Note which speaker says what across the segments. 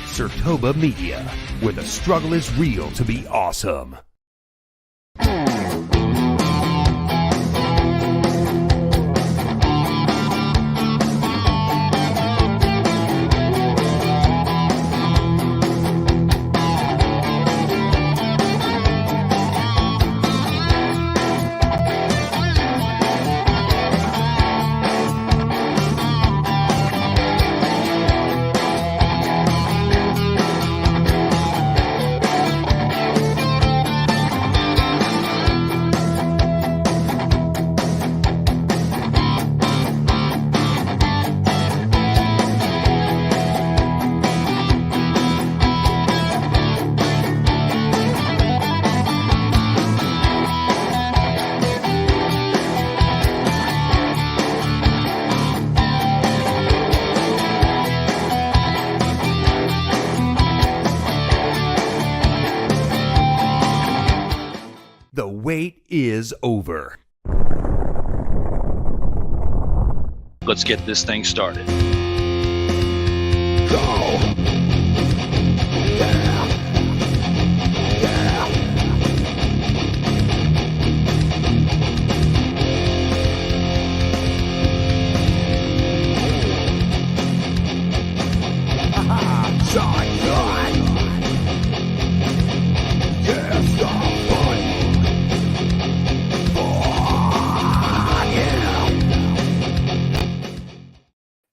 Speaker 1: Sertoba Media, where the struggle is real to be awesome. The wait is over.
Speaker 2: Let's get this thing started.
Speaker 1: Go! Yeah! Yeah! Shotgun! Yeah, stop!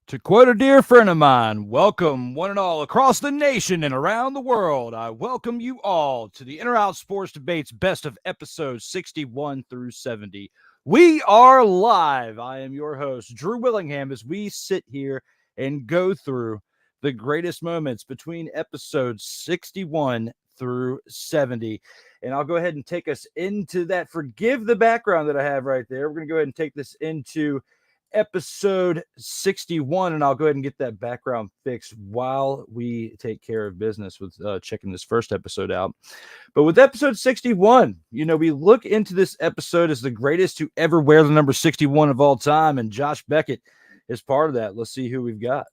Speaker 3: To quote a dear friend of mine, welcome one and all across the nation and around the world. I welcome you all to the In or Out Sports Debates best of episodes 61 through 70. We are live. I am your host, Drew Willingham, as we sit here and go through the greatest moments between episodes 61 through 70. And I'll go ahead and take us into that. Forgive the background that I have right there. We're going to go ahead and take this into episode 61, and I'll go ahead and get that background fixed while we take care of business with checking this first episode out. But with episode 61, we look into this episode as the greatest to ever wear the number 61 of all time, and Josh Beckett is part of that. Let's see who we've got.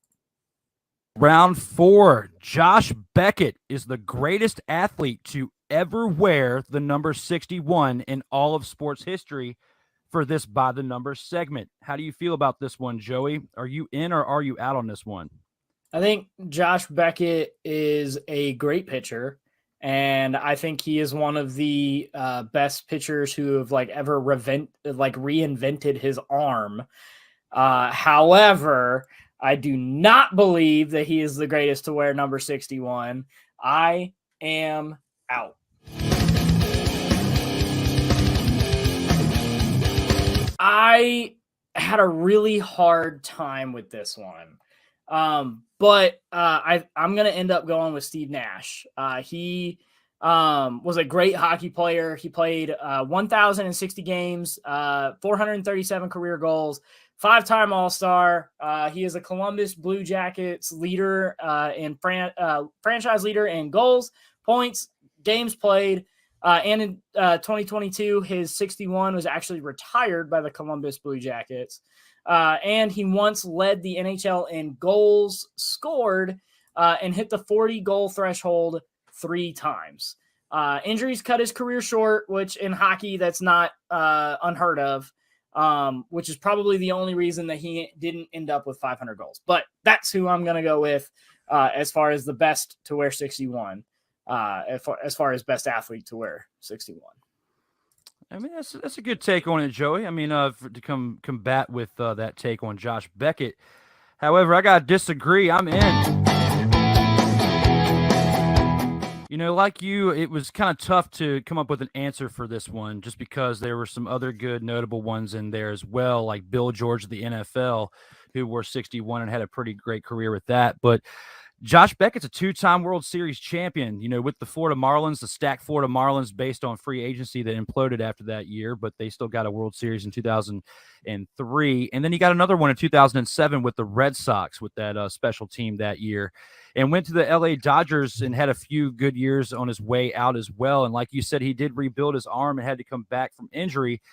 Speaker 3: Round 4, Josh Beckett is the greatest athlete to ever wear the number 61 in all of sports history for this By the Numbers segment. How do you feel about this one, Joey? Are you in or are you out on this one?
Speaker 4: I think Josh Beckett is a great pitcher, and I think he is one of the best pitchers who have ever reinvented his arm. However, I do not believe that he is the greatest to wear number 61. I am out. I had a really hard time with this one, but I'm going to end up going with Steve Nash. He was a great hockey player. He played 1,060 games, 437 career goals, 5-time All-Star. He is a Columbus Blue Jackets leader and franchise leader in goals, points, games played. And in 2022, his 61 was actually retired by the Columbus Blue Jackets. And he once led the NHL in goals scored and hit the 40-goal threshold 3 times. Injuries cut his career short, which in hockey, that's not unheard of, which is probably the only reason that he didn't end up with 500 goals. But that's who I'm going to go with as far as the best to wear 61. As far as best athlete to wear 61.
Speaker 3: I mean, that's a good take on it, Joey. I mean, to combat with that take on Josh Beckett. However, I got to disagree. I'm in. Like you, it was kind of tough to come up with an answer for this one just because there were some other good notable ones in there as well, like Bill George of the NFL, who wore 61 and had a pretty great career with that. But Josh Beckett's a 2-time World Series champion, with the Florida Marlins, the stacked Florida Marlins based on free agency that imploded after that year, but they still got a World Series in 2003. And then he got another one in 2007 with the Red Sox with that special team that year, and went to the LA Dodgers and had a few good years on his way out as well. And like you said, he did rebuild his arm and had to come back from injury.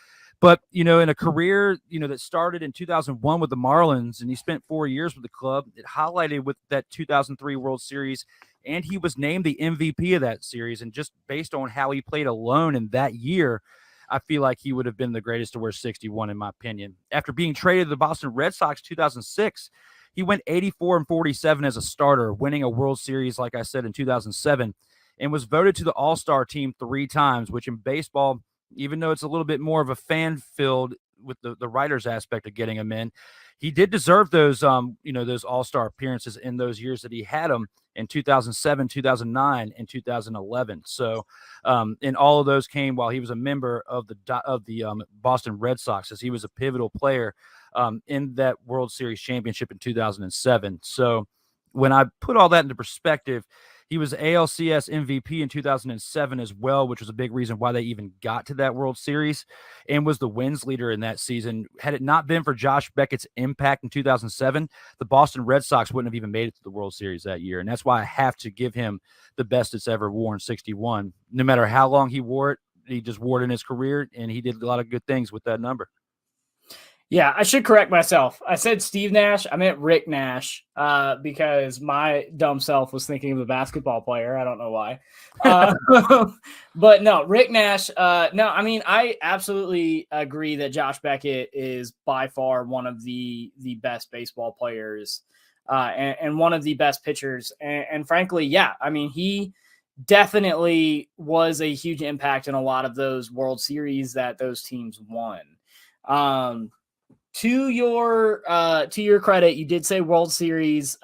Speaker 3: But, in a career, that started in 2001 with the Marlins, and he spent 4 years with the club, it highlighted with that 2003 World Series, and he was named the MVP of that series. And just based on how he played alone in that year, I feel like he would have been the greatest to wear 61, in my opinion. After being traded to the Boston Red Sox 2006, he went 84-47 as a starter, winning a World Series, like I said, in 2007, and was voted to the All-Star team 3 times, which in baseball, even though it's a little bit more of a fan-filled with the writers aspect of getting him in, he did deserve those, those All-Star appearances in those years that he had them in 2007, 2009, and 2011. So, and all of those came while he was a member of the Boston Red Sox, as he was a pivotal player in that World Series championship in 2007. So, when I put all that into perspective, he was ALCS MVP in 2007 as well, which was a big reason why they even got to that World Series, and was the wins leader in that season. Had it not been for Josh Beckett's impact in 2007, the Boston Red Sox wouldn't have even made it to the World Series that year. And that's why I have to give him the best it's ever worn, 61. No matter how long he wore it, he just wore it in his career, and he did a lot of good things with that number.
Speaker 4: Yeah, I should correct myself. I said Steve Nash. I meant Rick Nash because my dumb self was thinking of the basketball player. I don't know why. But no, Rick Nash. No, I mean, I absolutely agree that Josh Beckett is by far one of the best baseball players and one of the best pitchers. And frankly, yeah, I mean, he definitely was a huge impact in a lot of those World Series that those teams won. To your credit, you did say World Series,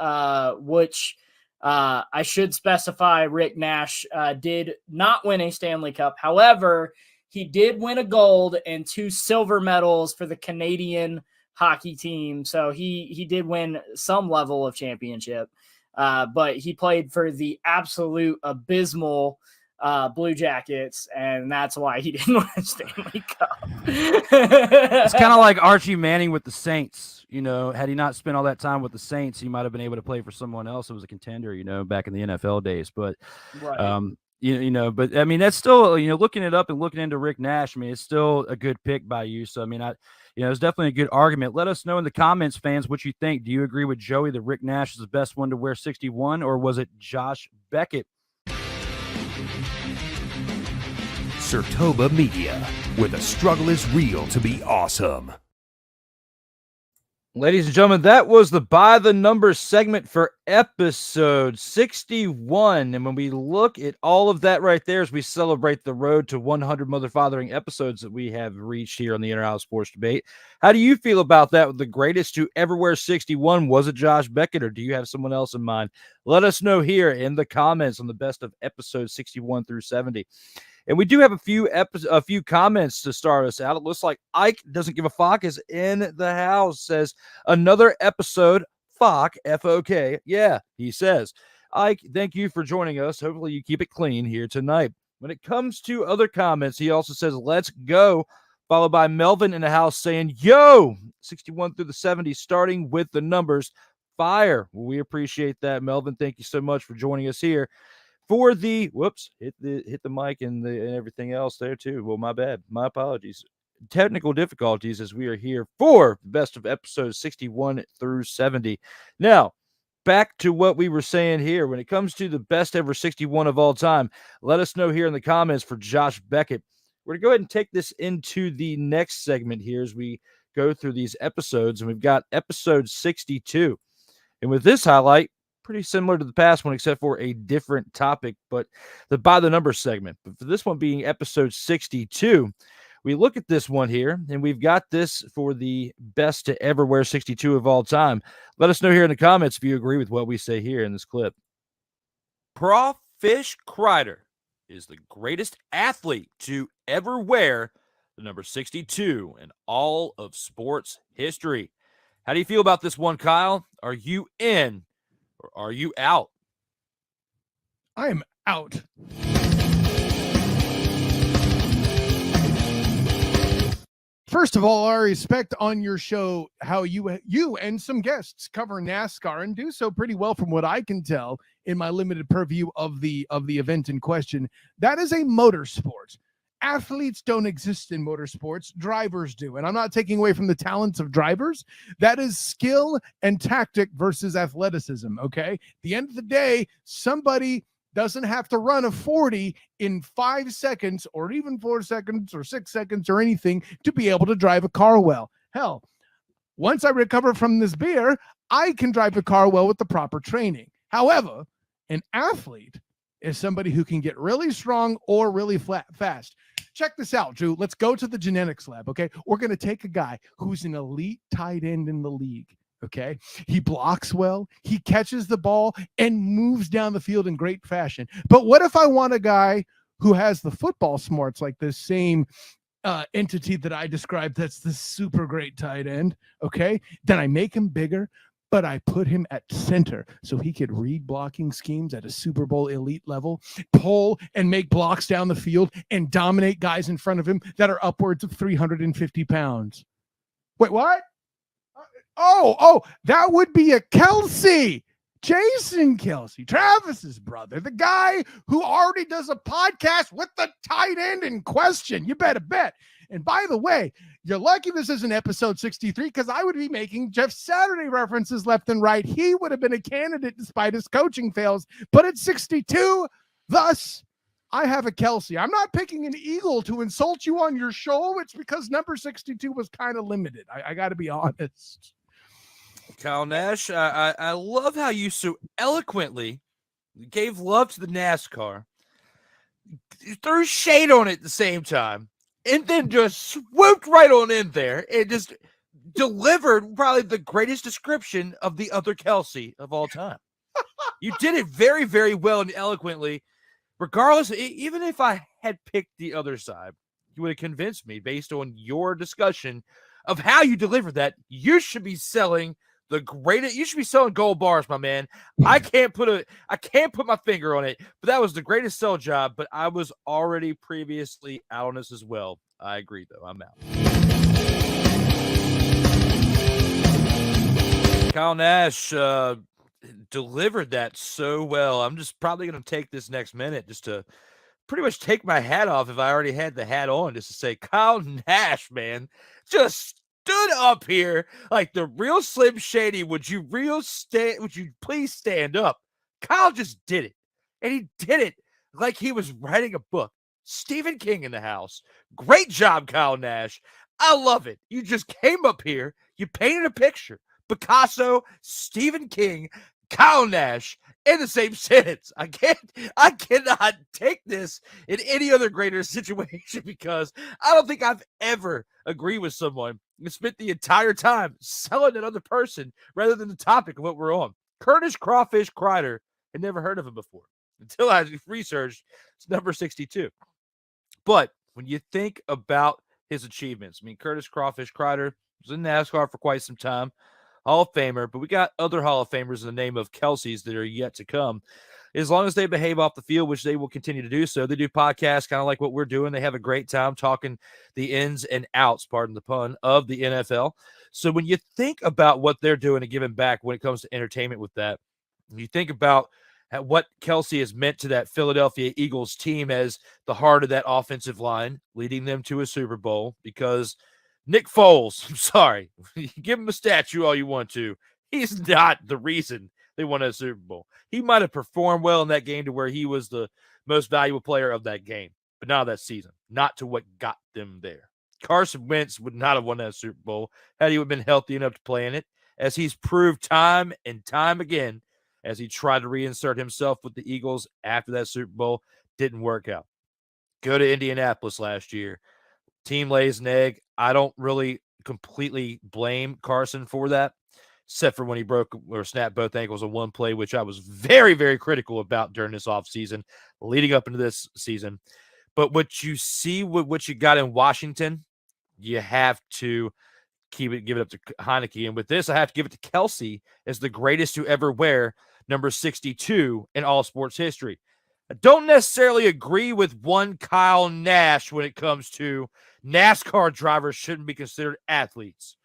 Speaker 4: which I should specify Rick Nash did not win a Stanley Cup. However, he did win a gold and 2 silver medals for the Canadian hockey team. So he did win some level of championship, but he played for the absolute abysmal Blue Jackets, and that's why he didn't win a Stanley Cup.
Speaker 3: It's kind of like Archie Manning with the Saints. Had he not spent all that time with the Saints, he might have been able to play for someone else who was a contender, back in the NFL days. But,
Speaker 4: right.
Speaker 3: But I mean, that's still, looking it up and looking into Rick Nash, I mean, it's still a good pick by you. So, I mean, it's definitely a good argument. Let us know in the comments, fans, what you think. Do you agree with Joey that Rick Nash is the best one to wear 61, or was it Josh Beckett?
Speaker 1: Surtoba Media, where the struggle is real to be awesome.
Speaker 3: Ladies and gentlemen, that was the By the Numbers segment for episode 61. And when we look at all of that right there as we celebrate the road to 100 mother-fathering episodes that we have reached here on the Inter-House Sports Debate, how do you feel about that? The greatest to ever wear 61, was it Josh Beckett, or do you have someone else in mind? Let us know here in the comments on the best of episodes 61 through 70. And we do have a few comments to start us out. It looks like Ike doesn't give a fuck is in the house. Says another episode, fuck, F-O-K. Yeah, he says. Ike, thank you for joining us. Hopefully you keep it clean here tonight. When it comes to other comments, he also says, let's go, followed by Melvin in the house saying, yo, 61 through the 70, starting with the numbers. Fire. Well, we appreciate that, Melvin. Thank you so much for joining us here. For the hit the mic and everything else there too. Well, my bad. My apologies. Technical difficulties as we are here for the best of episodes 61 through 70. Now, back to what we were saying here. When it comes to the best ever 61 of all time, let us know here in the comments for Josh Beckett. We're going to go ahead and take this into the next segment here as we go through these episodes. And we've got episode 62. And with this highlight, pretty similar to the past one, except for a different topic, but the By the Numbers segment. But for this one being episode 62, we look at this one here, and we've got this for the best to ever wear 62 of all time. Let us know here in the comments if you agree with what we say here in this clip. Crawfish Crider is the greatest athlete to ever wear the number 62 in all of sports history. How do you feel about this one, Kyle? Are you in? Or are you out?
Speaker 5: I am out. First of all, I respect on your show how you and some guests cover NASCAR and do so pretty well from what I can tell in my limited purview of the event in question. That is a motorsport. Athletes don't exist in motorsports, drivers do. And I'm not taking away from the talents of drivers. That is skill and tactic versus athleticism, okay? At the end of the day, somebody doesn't have to run a 40 in 5 seconds or even 4 seconds or 6 seconds or anything to be able to drive a car well. Hell, once I recover from this beer, I can drive a car well with the proper training. However, an athlete is somebody who can get really strong or really fast. Check this out, Drew. Let's go to the genetics lab, okay? We're going to take a guy who's an elite tight end in the league, okay? He blocks well, he catches the ball, and moves down the field in great fashion. But what if I want a guy who has the football smarts like this same entity that I described that's the super great tight end, okay? Then I make him bigger, but I put him at center so he could read blocking schemes at a Super Bowl elite level, pull and make blocks down the field, and dominate guys in front of him that are upwards of 350 pounds. Wait, what? That would be a Kelsey. Jason Kelsey, Travis's brother, the guy who already does a podcast with the tight end in question. You better bet. And by the way, you're lucky this isn't episode 63 because I would be making Jeff Saturday references left and right. He would have been a candidate despite his coaching fails, but at 62, thus, I have a Kelsey. I'm not picking an Eagle to insult you on your show. It's because number 62 was kind of limited. I got to be honest.
Speaker 3: Kyle Nash, I love how you so eloquently gave love to the NASCAR, threw shade on it at the same time, and then just swooped right on in there and just delivered probably the greatest description of the other Kelsey of all time. You did it very, very well and eloquently. Regardless, even if I had picked the other side, you would have convinced me based on your discussion of how you delivered that. You should be selling the greatest. You should be selling gold bars, my man. I can't put my finger on it, but that was the greatest sell job. But I was already previously out on this as well. I agree, though. I'm out. Kyle Nash delivered that so well. I'm just probably going to take this next minute just to pretty much take my hat off if I already had the hat on, just to say Kyle Nash, man, just stood up here like the real Slim Shady. Would you please stand up? Kyle just did it. And he did it like he was writing a book. Stephen King in the house. Great job, Kyle Nash. I love it. You just came up here. You painted a picture. Picasso, Stephen King, Kyle Nash in the same sentence. I cannot take this in any other greater situation because I don't think I've ever agreed with someone and spent the entire time selling another person rather than the topic of what we're on. Curtis Crawfish Crider. Had never heard of him before until I researched number 62. But when you think about his achievements, I mean, Curtis Crawfish Crider was in NASCAR for quite some time. Hall of Famer, but we got other Hall of Famers in the name of Kelseys that are yet to come. As long as they behave off the field, which they will continue to do so, they do podcasts kind of like what we're doing. They have a great time talking the ins and outs, pardon the pun, of the NFL. So when you think about what they're doing and giving back when it comes to entertainment with that, you think about what Kelsey has meant to that Philadelphia Eagles team as the heart of that offensive line, leading them to a Super Bowl because Nick Foles, I'm sorry, you give him a statue all you want to. He's not the reason they won a Super Bowl. He might have performed well in that game to where he was the most valuable player of that game, but not that season, not to what got them there. Carson Wentz would not have won that Super Bowl had he been healthy enough to play in it, as he's proved time and time again as he tried to reinsert himself with the Eagles after that Super Bowl. Didn't work out. Go to Indianapolis last year. Team lays an egg. I don't really completely blame Carson for that, except for when he broke or snapped both ankles on one play, which I was very, very critical about during this offseason, leading up into this season. But what you see with what you got in Washington, you have to give it up to Heineke. And with this, I have to give it to Kelsey as the greatest to ever wear number 62 in all sports history. I don't necessarily agree with one Kyle Nash when it comes to NASCAR drivers shouldn't be considered athletes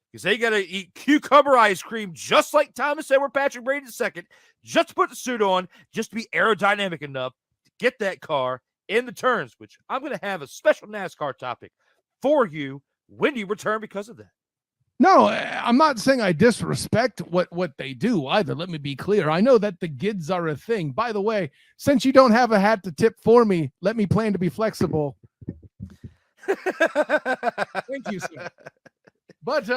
Speaker 3: because they got to eat cucumber ice cream just like Thomas Edward Patrick Brady II, just to put the suit on, just to be aerodynamic enough to get that car in the turns, which I'm going to have a special NASCAR topic for you when you return because of that.
Speaker 5: No, I'm not saying I disrespect what they do either. Let me be clear. I know that the gids are a thing. By the way, since you don't have a hat to tip for me, let me plan to be flexible. Thank you, sir. But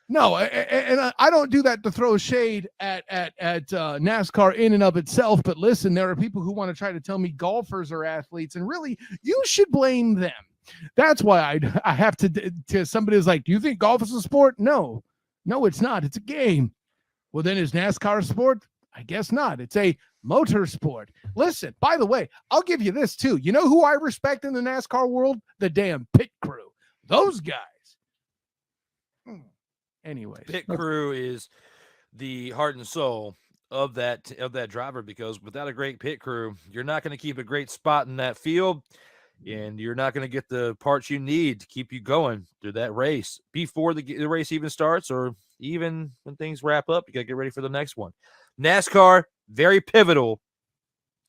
Speaker 5: no, and I don't do that to throw shade at NASCAR in and of itself. But listen, there are people who want to try to tell me golfers are athletes, and really, you should blame them. That's why I have to somebody who's like, do you think golf is a sport? No, it's not. It's a game. Well, then is NASCAR a sport? I guess not. It's a motor sport. Listen, by the way, I'll give you this too. You know who I respect in the NASCAR world? The damn pit crew. Those guys. Anyways,
Speaker 3: Pit crew is the heart and soul of that driver, because without a great pit crew, you're not going to keep a great spot in that field, and you're not going to get the parts you need to keep you going through that race before the race even starts, or even when things wrap up. You got to get ready for the next one. NASCAR, very pivotal.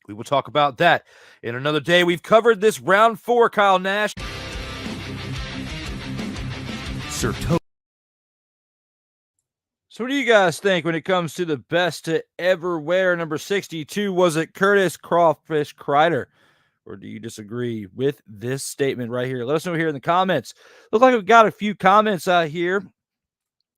Speaker 3: We will talk about that in another day. We've covered this round 4, Kyle Nash.
Speaker 1: Sir
Speaker 3: So what do you guys think when it comes to the best to ever wear number 62? Was it Curtis Crawfish Crider? Or do you disagree with this statement right here? Let us know here in the comments. Looks like we've got a few comments out here.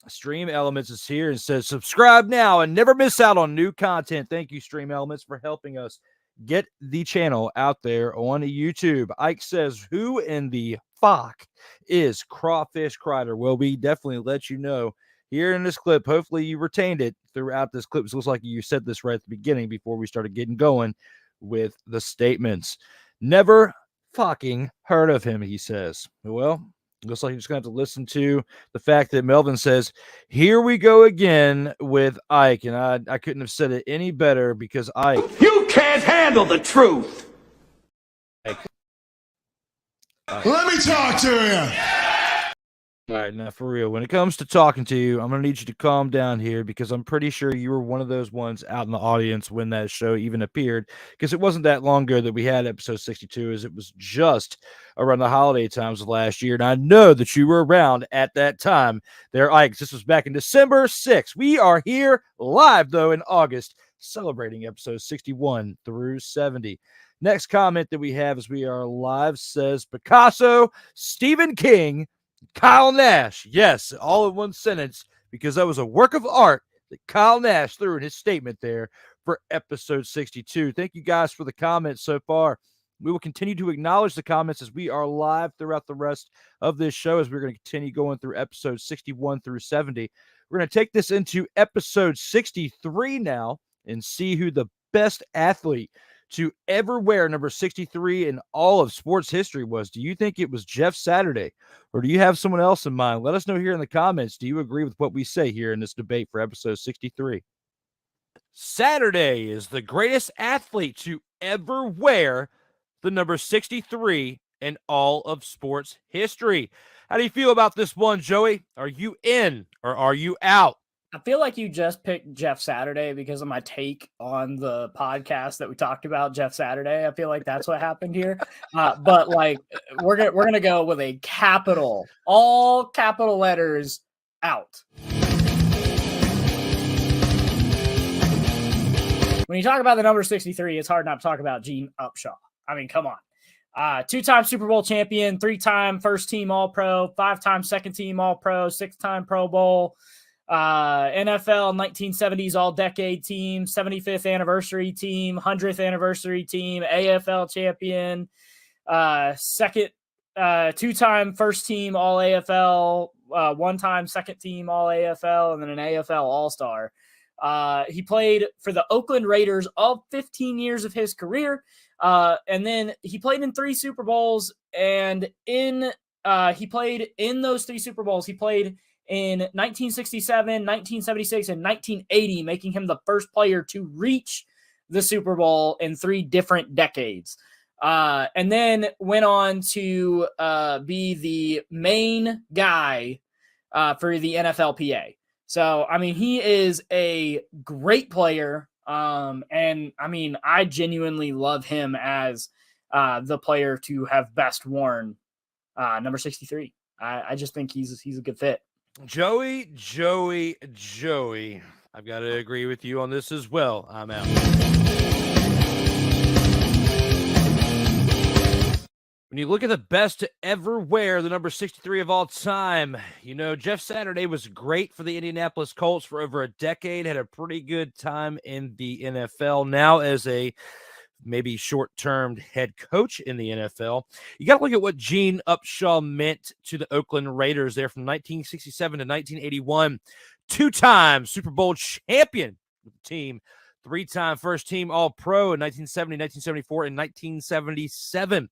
Speaker 3: Stream Elements is here and says, subscribe now and never miss out on new content. Thank you, Stream Elements, for helping us get the channel out there on YouTube. Ike says, who in the fuck is Crawfish Crider? Well, we definitely let you know here in this clip. Hopefully you retained it throughout this clip. It looks like you said this right at the beginning before we started getting going with the statements. Never fucking heard of him, he says. Well, looks like you're just going to have to listen to the fact that Melvin says, here we go again with Ike. And I couldn't have said it any better, because Ike.
Speaker 6: You can't handle the truth.
Speaker 3: Ike.
Speaker 7: Let me talk to you.
Speaker 3: All right, now for real, when it comes to talking to you, I'm going to need you to calm down here, because I'm pretty sure you were one of those ones out in the audience when that show even appeared, because it wasn't that long ago that we had episode 62, as it was just around the holiday times of last year. And I know that you were around at that time there, Ike. This was back in December 6th. We are here live, though, in August, celebrating episodes 61 through 70. Next comment that we have as we are live says, Picasso, Stephen King, Kyle Nash. Yes, all in one sentence, because that was a work of art that Kyle Nash threw in his statement there for episode 62. Thank you guys for the comments so far. We will continue to acknowledge the comments as we are live throughout the rest of this show, as we're going to continue going through episodes 61 through 70. We're going to take this into episode 63 now and see who the best athlete to ever wear number 63 in all of sports history was. Do you think it was Jeff Saturday, or do you have someone else in mind? Let us know here in the comments. Do you agree with what we say here in this debate for episode 63? Saturday is the greatest athlete to ever wear the number 63 in all of sports history. How do you feel about this one, Joey? Are you in or are you out?
Speaker 4: I feel like you just picked Jeff Saturday because of my take on the podcast that we talked about Jeff Saturday. I feel like that's what happened here. But like we're gonna go with a capital, all capital letters, out. When you talk about the number 63, it's hard not to talk about Gene Upshaw. I mean, come on. 2-time Super Bowl champion, 3-time first team All-Pro, 5-time second team All-Pro, 6-time Pro Bowl. NFL 1970s all-decade team, 75th anniversary team, 100th anniversary team, AFL champion, second, 2-time first team all-AFL, 1-time second team all-AFL, and then an AFL all-star. He played for the Oakland Raiders all 15 years of his career, and then he played in 3 Super Bowls, and he played in those 3 Super Bowls. He played in 1967, 1976, and 1980, making him the first player to reach the Super Bowl in 3 different decades. And then went on to be the main guy for the NFLPA. So, I mean, he is a great player. And I mean, I genuinely love him as the player to have best worn number 63. I just think he's a good fit.
Speaker 3: Joey. I've got to agree with you on this as well. I'm out. When you look at the best to ever wear the number 63 of all time, Jeff Saturday was great for the Indianapolis Colts for over a decade, had a pretty good time in the NFL. Now as a maybe short-term head coach in the NFL, you got to look at what Gene Upshaw meant to the Oakland Raiders there from 1967 to 1981. Two-time Super Bowl champion with the team, three-time first-team All-Pro in 1970, 1974, and 1977.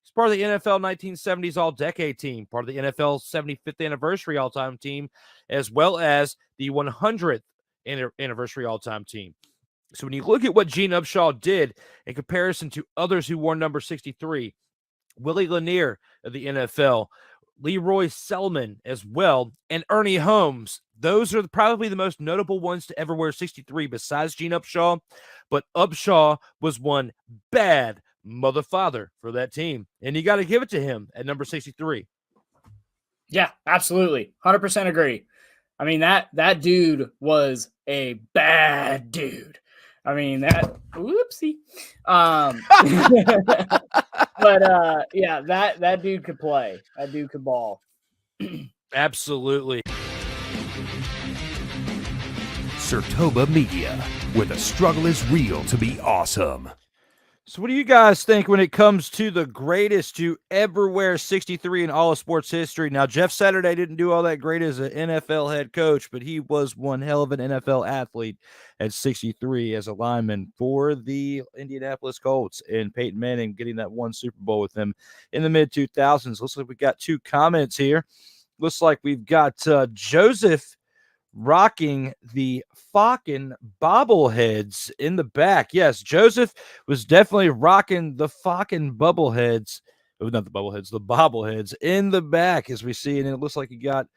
Speaker 3: He's part of the NFL 1970s All-Decade team, part of the NFL 75th Anniversary All-Time team, as well as the 100th Anniversary All-Time team. So when you look at what Gene Upshaw did in comparison to others who wore number 63, Willie Lanier of the NFL, Leroy Selman as well, and Ernie Holmes, those are probably the most notable ones to ever wear 63 besides Gene Upshaw. But Upshaw was one bad mother father for that team, and you got to give it to him at number 63.
Speaker 4: Yeah, absolutely. 100% agree. I mean, that dude was a bad dude. I mean, whoopsie. But yeah, that dude could play. That dude could ball.
Speaker 3: Absolutely.
Speaker 1: Surtoba Media, where the struggle is real to be awesome.
Speaker 3: So what do you guys think when it comes to the greatest to ever wear 63 in all of sports history? Now, Jeff Saturday didn't do all that great as an NFL head coach, but he was one hell of an NFL athlete at 63 as a lineman for the Indianapolis Colts, and Peyton Manning getting that one Super Bowl with him in the mid-2000s. Looks like we got two comments here. Looks like we've got Joseph rocking the Falcon bobbleheads in the back. Yes, Joseph was definitely rocking the Falcon bobbleheads. Oh, not the bobbleheads, the bobbleheads in the back as we see. And it looks like he got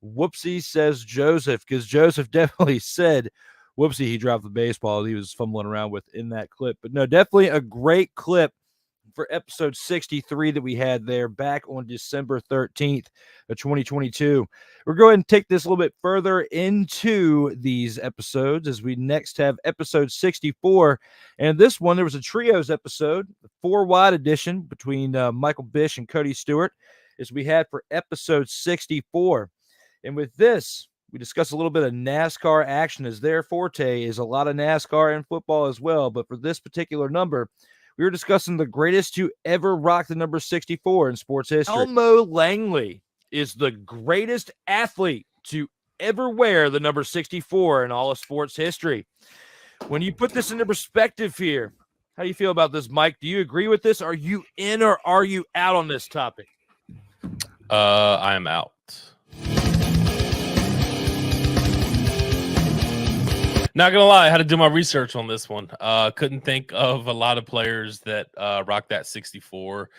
Speaker 3: whoopsie, says Joseph, because Joseph definitely said whoopsie, he dropped the baseball he was fumbling around with in that clip. But no, definitely a great clip for episode 63 that we had there back on December 13th of 2022. We're going to take this a little bit further into these episodes as we next have episode 64. And this one, there was a trios episode, the 4-wide edition between Michael Bish and Cody Stewart, as we had for episode 64. And with this, we discussed a little bit of NASCAR action, as their forte is a lot of NASCAR and football as well. But for this particular number, we were discussing the greatest to ever rock the number 64 in sports history. Elmo Langley is the greatest athlete to ever wear the number 64 in all of sports history. When you put this into perspective here, how do you feel about this, Mike? Do you agree with this? Are you in or are you out on this topic?
Speaker 7: I am out. Not gonna lie, I had to do my research on this one. Couldn't think of a lot of players that rocked that 64.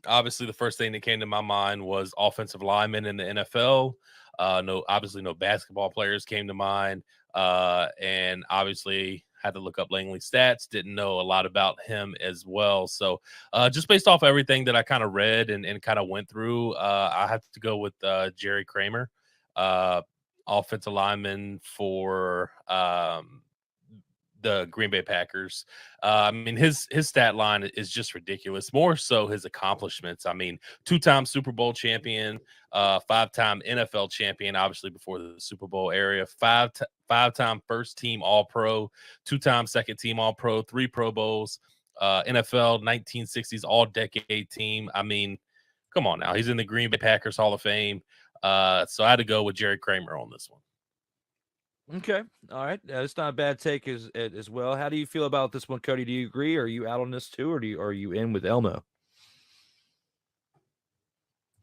Speaker 7: Obviously, the first thing that came to my mind was offensive linemen in the NFL. Obviously, no basketball players came to mind, and obviously had to look up Langley's stats. Didn't know a lot about him as well. So, just based off everything that I kind of read and kind of went through, I have to go with Jerry Kramer. Offensive lineman for the Green Bay Packers. I mean, his stat line is just ridiculous. More so his accomplishments. I mean, 2-time Super Bowl champion, 5-time NFL champion, obviously before the Super Bowl era, 5-time first team All-Pro, 2-time second team All-Pro, 3 Pro Bowls, NFL 1960s All-Decade team. I mean, come on now. He's in the Green Bay Packers Hall of Fame. So I had to go with Jerry Kramer on this one.
Speaker 3: Okay. All right. It's not a bad take as well. How do you feel about this one, Cody? Do you agree? Are you out on this too, or are you in with Elmo?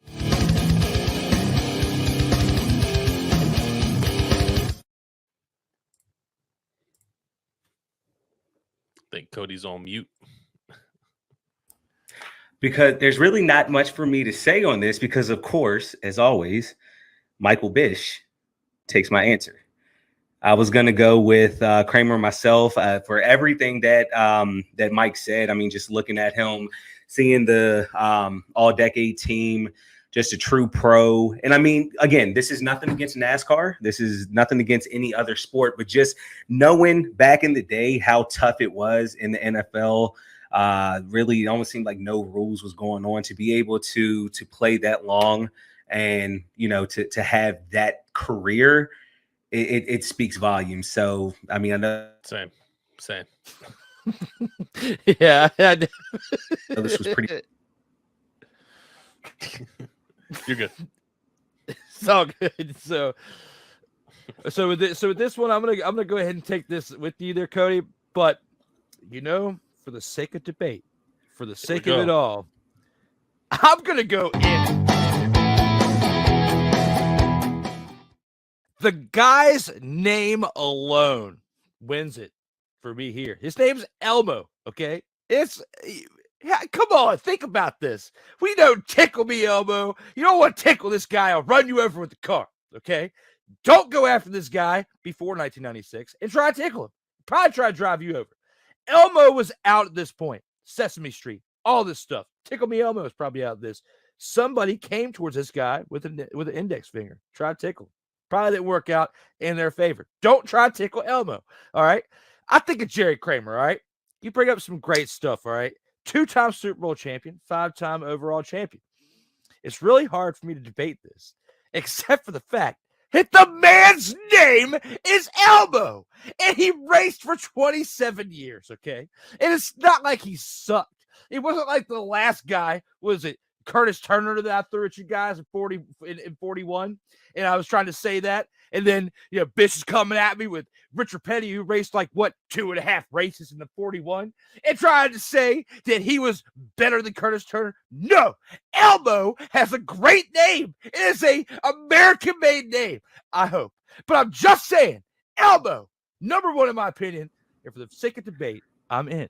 Speaker 7: I think Cody's on mute.
Speaker 8: Because there's really not much for me to say on this because, of course, as always, Michael Bish takes my answer. I was going to go with Kramer myself for everything that that Mike said. I mean, just looking at him, seeing the all-decade team, just a true pro. And I mean, again, this is nothing against NASCAR. This is nothing against any other sport, but just knowing back in the day how tough it was in the NFL, really it almost seemed like no rules was going on. To be able to play that long and, you know, to have that career, it speaks volumes. So, I mean, I know
Speaker 7: Same.
Speaker 3: Yeah.
Speaker 8: this was pretty.
Speaker 7: You're good.
Speaker 3: It's all good. So with this one, I'm gonna go ahead and take this with you there, Cody. But you know, for the sake of debate, for the sake of it all, I'm gonna go in. The guy's name alone wins it for me here. His name's Elmo. Okay, come on, think about this. We know tickle me, Elmo. You don't want to tickle this guy, I'll run you over with the car. Okay, don't go after this guy before 1996 and try to tickle him. Probably try to drive you over. Elmo was out at this point. Sesame Street, all this stuff. Tickle me, Elmo is probably out of this. Somebody came towards this guy with an index finger. Try to tickle him. Probably didn't work out in their favor. Don't try to tickle Elmo. All right. I think of Jerry Kramer. All right. You bring up some great stuff. All right. 2-time Super Bowl champion, 5-time overall champion. It's really hard for me to debate this, except for the fact that the man's name is Elmo, and he raced for 27 years. Okay. And it's not like he sucked. It wasn't like the last guy, was it Curtis Turner, that I threw at you guys in 41, and I was trying to say that, and then Bish is coming at me with Richard Petty, who raced like 2.5 races in the 41, and trying to say that he was better than Curtis Turner. No, Elmo has a great name. It is a American-made name. I hope, but I'm just saying, Elmo, number one in my opinion, and for the sake of debate, I'm in.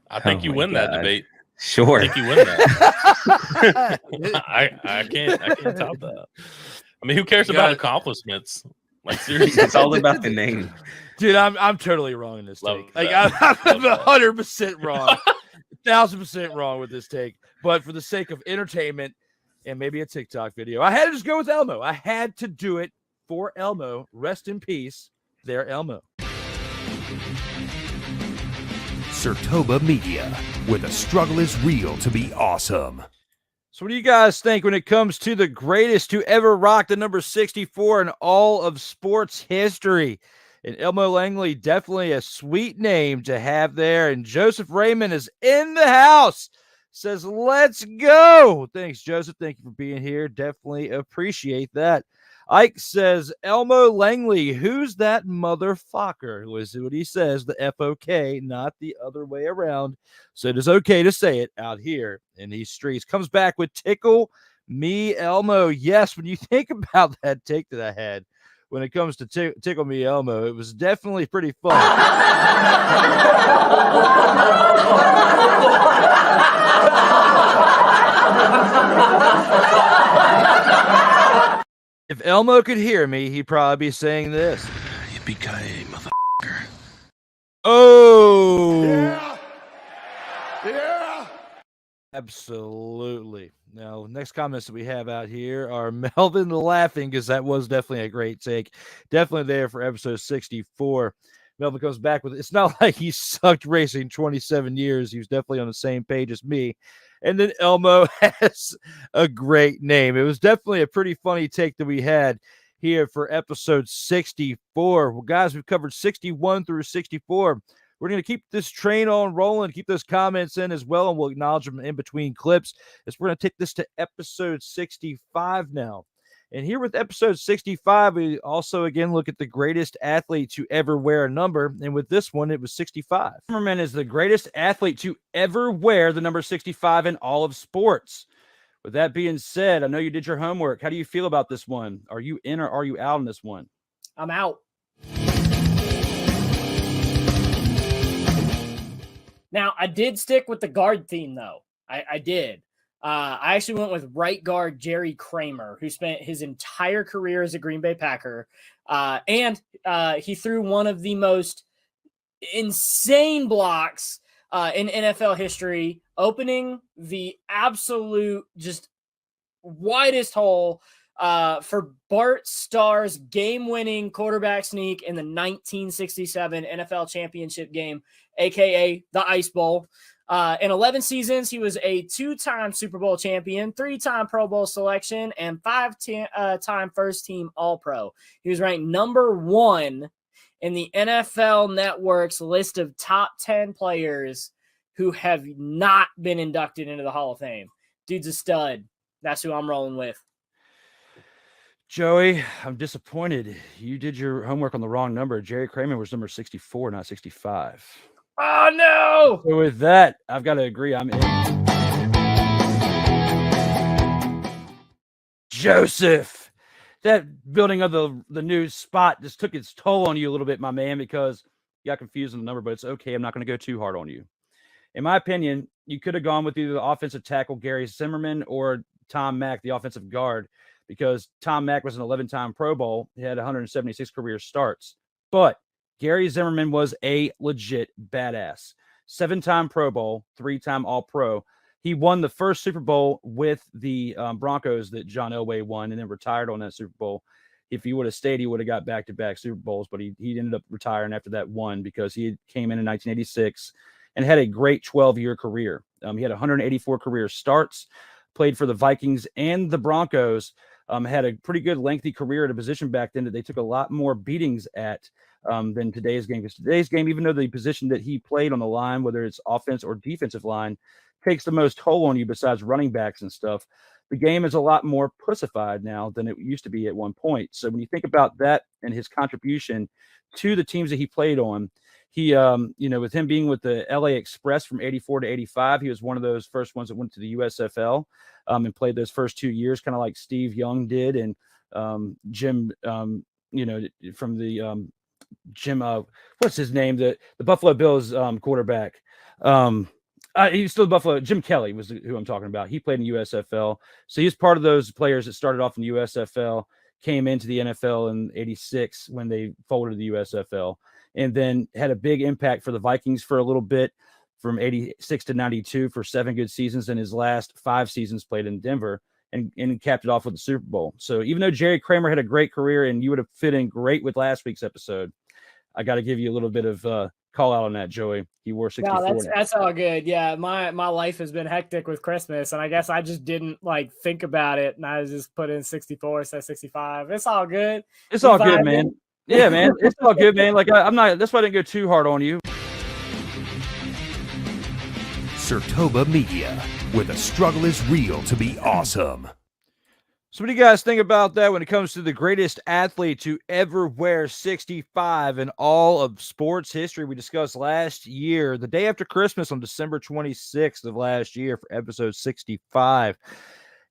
Speaker 7: I think you win that debate.
Speaker 8: Sure.
Speaker 7: I think you win that. I can't top that. I mean, who cares about accomplishments? Like, seriously,
Speaker 8: it's all about the name.
Speaker 3: Dude, I'm totally wrong in this take. Like, I'm 100% wrong. 1,000% wrong with this take. But for the sake of entertainment and maybe a TikTok video, I had to just go with Elmo. I had to do it for Elmo. Rest in peace, there, Elmo.
Speaker 1: Surtoba Media, where the struggle is real to be awesome.
Speaker 3: So what do you guys think when it comes to the greatest to ever rock the number 64 in all of sports history? And Elmo Langley, definitely a sweet name to have there. And Joseph Raymond is in the house. Says, let's go. Thanks, Joseph. Thank you for being here. Definitely appreciate that. Ike says, Elmo Langley, who's that motherfucker? Was what he says, the F-O-K, not the other way around. So it is okay to say it out here in these streets. Comes back with Tickle Me Elmo. Yes, when you think about that take that I had, when it comes to Tickle Me Elmo, it was definitely pretty fun. If Elmo could hear me, he'd probably be saying this.
Speaker 6: Yippee-ki-yay, motherfucker.
Speaker 3: Oh!
Speaker 6: Yeah!
Speaker 3: Absolutely. Now, next comments that we have out here are Melvin laughing, because that was definitely a great take. Definitely there for episode 64. Melvin comes back with, it's not like he sucked racing 27 years. He was definitely on the same page as me. And then Elmo has a great name. It was definitely a pretty funny take that we had here for episode 64. Well, guys, we've covered 61 through 64. We're going to keep this train on rolling, keep those comments in as well, and we'll acknowledge them in between clips. As we're going to take this to episode 65 now. And here with episode 65, we also, again, look at the greatest athlete to ever wear a number. And with this one, it was 65. Zimmerman is the greatest athlete to ever wear the number 65 in all of sports. With that being said, I know you did your homework. How do you feel about this one? Are you in or are you out on this one?
Speaker 4: I'm out. Now, I did stick with the guard theme, though. I did. I actually went with right guard Jerry Kramer, who spent his entire career as a Green Bay Packer. And he threw one of the most insane blocks in NFL history, opening the absolute just widest hole for Bart Starr's game-winning quarterback sneak in the 1967 NFL championship game, aka the Ice Bowl. In 11 seasons, he was a 2-time Super Bowl champion, 3-time Pro Bowl selection, and 5-time first-team All-Pro. He was ranked number 1 in the NFL Network's list of top 10 players who have not been inducted into the Hall of Fame. Dude's a stud. That's who I'm rolling with.
Speaker 3: Joey, I'm disappointed. You did your homework on the wrong number. Jerry Kramer was number 64, not 65.
Speaker 4: Oh, no!
Speaker 3: So with that, I've got to agree. I'm in. Joseph, that building of the new spot just took its toll on you a little bit, my man, because you got confused on the number, but it's okay. I'm not going to go too hard on you. In my opinion, you could have gone with either the offensive tackle, Gary Zimmerman, or Tom Mack, the offensive guard, because Tom Mack was an 11-time Pro Bowl. He had 176 career starts. But Gary Zimmerman was a legit badass. 7-time Pro Bowl, 3-time All-Pro. He won the first Super Bowl with the Broncos that John Elway won and then retired on that Super Bowl. If he would have stayed, he would have got back-to-back Super Bowls, but he ended up retiring after that one because he came in 1986 and had a great 12-year career. He had 184 career starts, played for the Vikings and the Broncos, had a pretty good lengthy career at a position back then that they took a lot more beatings at than today's game. Because today's game, even though the position that he played on the line, whether it's offense or defensive line, takes the most toll on you besides running backs and stuff, the game is a lot more pussified now than it used to be at one point. So when you think about that and his contribution to the teams that he played on, he, with him being with the LA Express from 84 to 85, he was one of those first ones that went to the USFL and played those first 2 years, kind of like Steve Young did. And Jim, from the Jim, what's his name? The Buffalo Bills quarterback. He's still Buffalo. Jim Kelly was who I'm talking about. He played in USFL. So he's part of those players that started off in USFL, came into the NFL in 86 when they folded the USFL, and then had a big impact for the Vikings for a little bit from 86 to 92 for 7 good seasons. And his last 5 seasons played in Denver and capped it off with the Super Bowl. So even though Jerry Kramer had a great career and you would have fit in great with last week's episode, I got to give you a little bit of call out on that, Joey. He wore 64.
Speaker 4: No, that's all good. Yeah, my life has been hectic with Christmas, and I guess I just didn't think about it, and I just put in 64, said 65. It's all good.
Speaker 3: It's all good, man. Yeah, man. It's all good, man. I'm not. That's why I didn't go too hard on you.
Speaker 1: Surtoba Media, where the struggle is real to be awesome.
Speaker 3: So what do you guys think about that when it comes to the greatest athlete to ever wear 65 in all of sports history? We discussed last year, the day after Christmas on December 26th of last year for episode 65.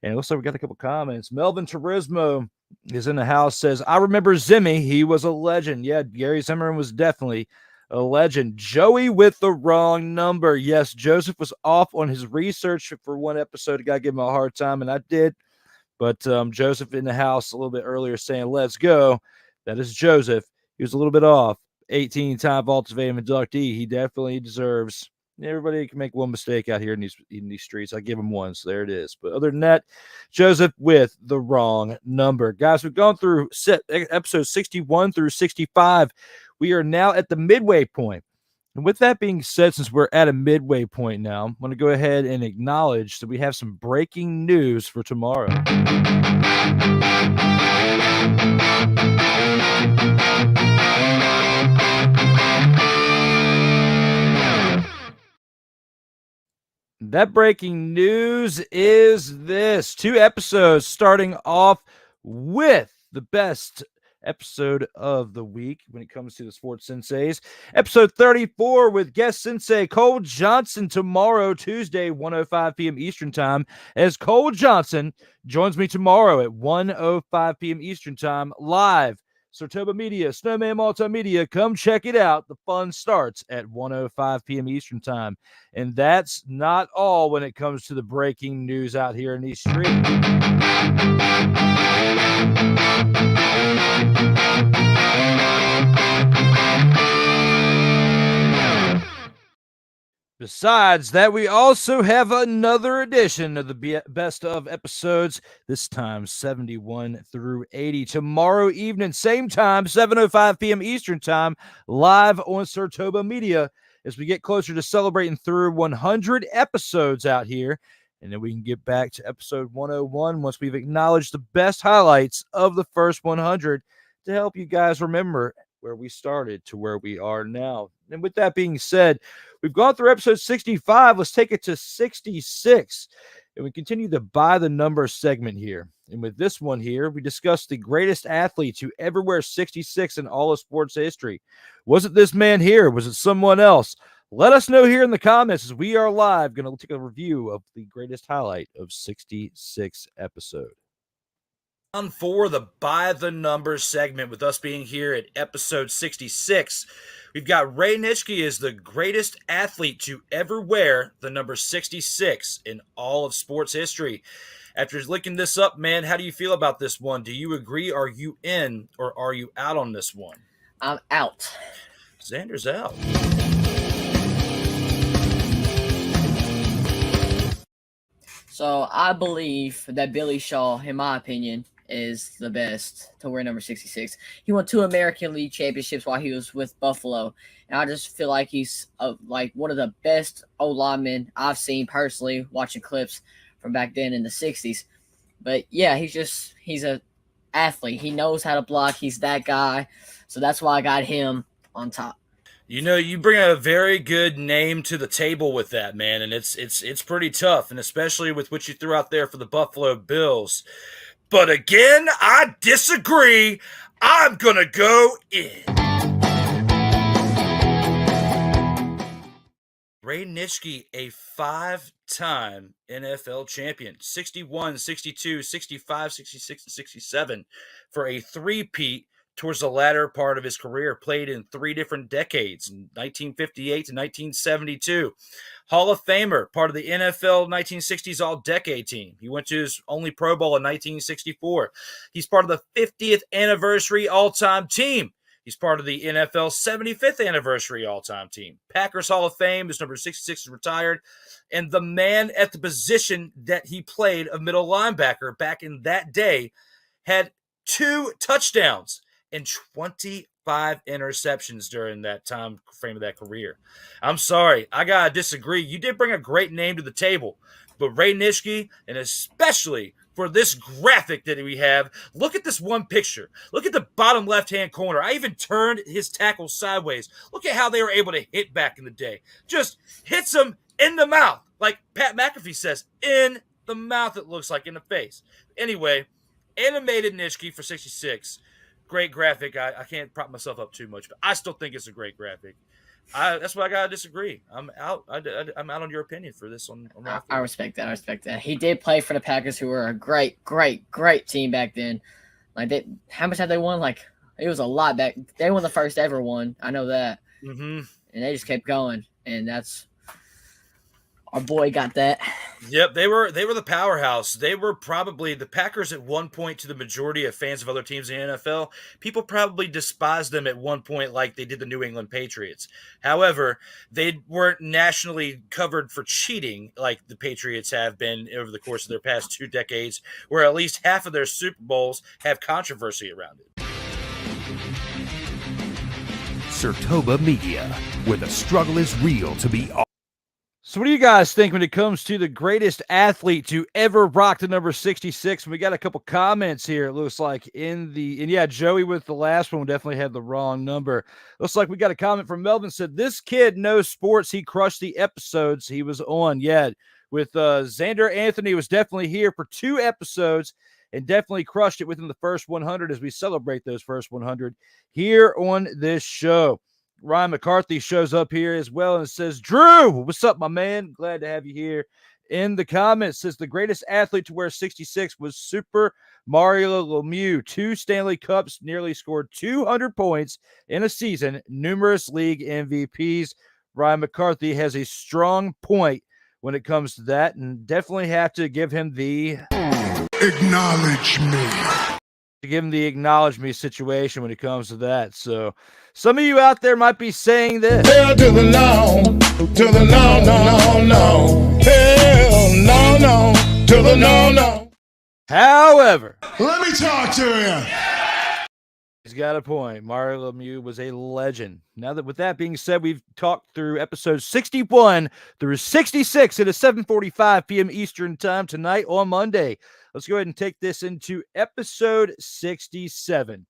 Speaker 3: And it looks like we got a couple comments. Melvin Turismo is in the house, says, I remember Zimmy. He was a legend. Yeah, Gary Zimmerman was definitely a legend. Joey with the wrong number. Yes, Joseph was off on his research for one episode. I got to give him a hard time, and I did. But Joseph in the house a little bit earlier saying, let's go. That is Joseph. He was a little bit off. 18-time Vault of Fame inductee. He definitely deserves. Everybody can make one mistake out here in these streets. I give him one, so there it is. But other than that, Joseph with the wrong number. Guys, we've gone through episodes 61 through 65. We are now at the midway point. And with that being said, since we're at a midway point now, I'm going to go ahead and acknowledge that we have some breaking news for tomorrow. That breaking news is this. 2 episodes starting off with the best episode of the week when it comes to the Sports Senseis. Episode 34 with guest sensei Cole Johnson tomorrow, Tuesday, 1:05 p.m. Eastern Time, as Cole Johnson joins me tomorrow at 1:05 p.m. Eastern Time live Sartoba Media, Snowman Multimedia. Come check it out. The fun starts at 1:05 p.m. Eastern Time. And that's not all when it comes to the breaking news out here in these streets. Besides that, we also have another edition of the best of episodes, this time 71 through 80. Tomorrow evening, same time, 7:05 p.m. Eastern Time, live on Sartoba Media as we get closer to celebrating through 100 episodes out here. And then we can get back to episode 101 once we've acknowledged the best highlights of the first 100 to help you guys remember where we started to where we are now. And with that being said, we've gone through episode 65. Let's take it to 66. And we continue the by the number segment here. And with this one here, we discussed the greatest athlete to ever wear 66 in all of sports history. Was it this man here? Was it someone else? Let us know here in the comments as we are live going to take a review of the greatest highlight of 66 episode. On for the by the numbers segment, with us being here at episode 66, we've got Ray Nitschke as the greatest athlete to ever wear the number 66 in all of sports history. After looking this up, man, how do you feel about this one? Do you agree? Are you in or are you out on this one?
Speaker 9: I'm out.
Speaker 3: Xander's out.
Speaker 9: So I believe that Billy Shaw, in my opinion, is the best to wear number 66. He won 2 American League championships while he was with Buffalo, and I just feel like he's like one of the best O-linemen I've seen personally watching clips from back then in the 60s. But yeah, he's a athlete. He knows how to block. He's that guy. So that's why I got him on top.
Speaker 3: You know, you bring a very good name to the table with that, man, and it's pretty tough, and especially with what you threw out there for the Buffalo Bills. But again, I disagree. I'm going to go in. Ray Nitschke, a 5-time NFL champion, 61, 62, 65, 66, and 67 for a three-peat towards the latter part of his career, played in 3 different decades, 1958 to 1972. Hall of Famer, part of the NFL 1960s All-Decade team. He went to his only Pro Bowl in 1964. He's part of the 50th anniversary all-time team. He's part of the NFL 75th anniversary all-time team. Packers Hall of Fame, his number 66 is retired. And the man at the position that he played of middle linebacker back in that day had 2 touchdowns and 25 interceptions during that time frame of that career. I'm sorry, I got to disagree. You did bring a great name to the table, but Ray Nitschke, and especially for this graphic that we have, look at this one picture. Look at the bottom left-hand corner. I even turned his tackle sideways. Look at how they were able to hit back in the day. Just hits him in the mouth. Like Pat McAfee says, in the mouth it looks like, in the face. Anyway, animated Nitschke for 66. Great graphic. I can't prop myself up too much, but I still think it's a great graphic. That's why I gotta disagree. I'm out. I'm out on your opinion for this one.
Speaker 9: I respect that. I respect that. He did play for the Packers, who were a great team back then. Like, how much had they won? Like, it was a lot back. They won the first ever one. I know that.
Speaker 3: Mm-hmm.
Speaker 9: And they just kept going, and that's our boy got that.
Speaker 3: Yep, they were the powerhouse. They were probably the Packers at one point to the majority of fans of other teams in the NFL. People probably despised them at one point like they did the New England Patriots. However, they weren't nationally covered for cheating like the Patriots have been over the course of their past 2 decades, where at least half of their Super Bowls have controversy around it.
Speaker 1: Sartoba Media, where the struggle is real to be.
Speaker 3: So what do you guys think when it comes to the greatest athlete to ever rock the number 66? We got a couple comments here, it looks like, and yeah, Joey with the last one definitely had the wrong number. Looks like we got a comment from Melvin, said, this kid knows sports. He crushed the episodes he was on. Yeah, with Xander Anthony was definitely here for 2 episodes and definitely crushed it within the first 100 as we celebrate those first 100 here on this show. Ryan McCarthy shows up here as well and says, Drew, what's up, my man? Glad to have you here in the comments. Says the greatest athlete to wear 66 was Super Mario Lemieux. 2 Stanley Cups, nearly scored 200 points in a season, numerous league MVPs. Ryan McCarthy has a strong point when it comes to that, and definitely have to give him the
Speaker 6: Acknowledge me.
Speaker 3: to give him the acknowledge me situation when it comes to that. So some of you out there might be saying this.
Speaker 6: Hell to the no, to the no, no, no. Hell no, to the no.
Speaker 3: However,
Speaker 6: Let me talk to you.
Speaker 3: he's got a point. Mario Lemieux was a legend. Now that with that being said, we've talked through episodes 61 through 66 at a 7:45 p.m. Eastern time tonight on Monday. Let's go ahead and take this into episode 67.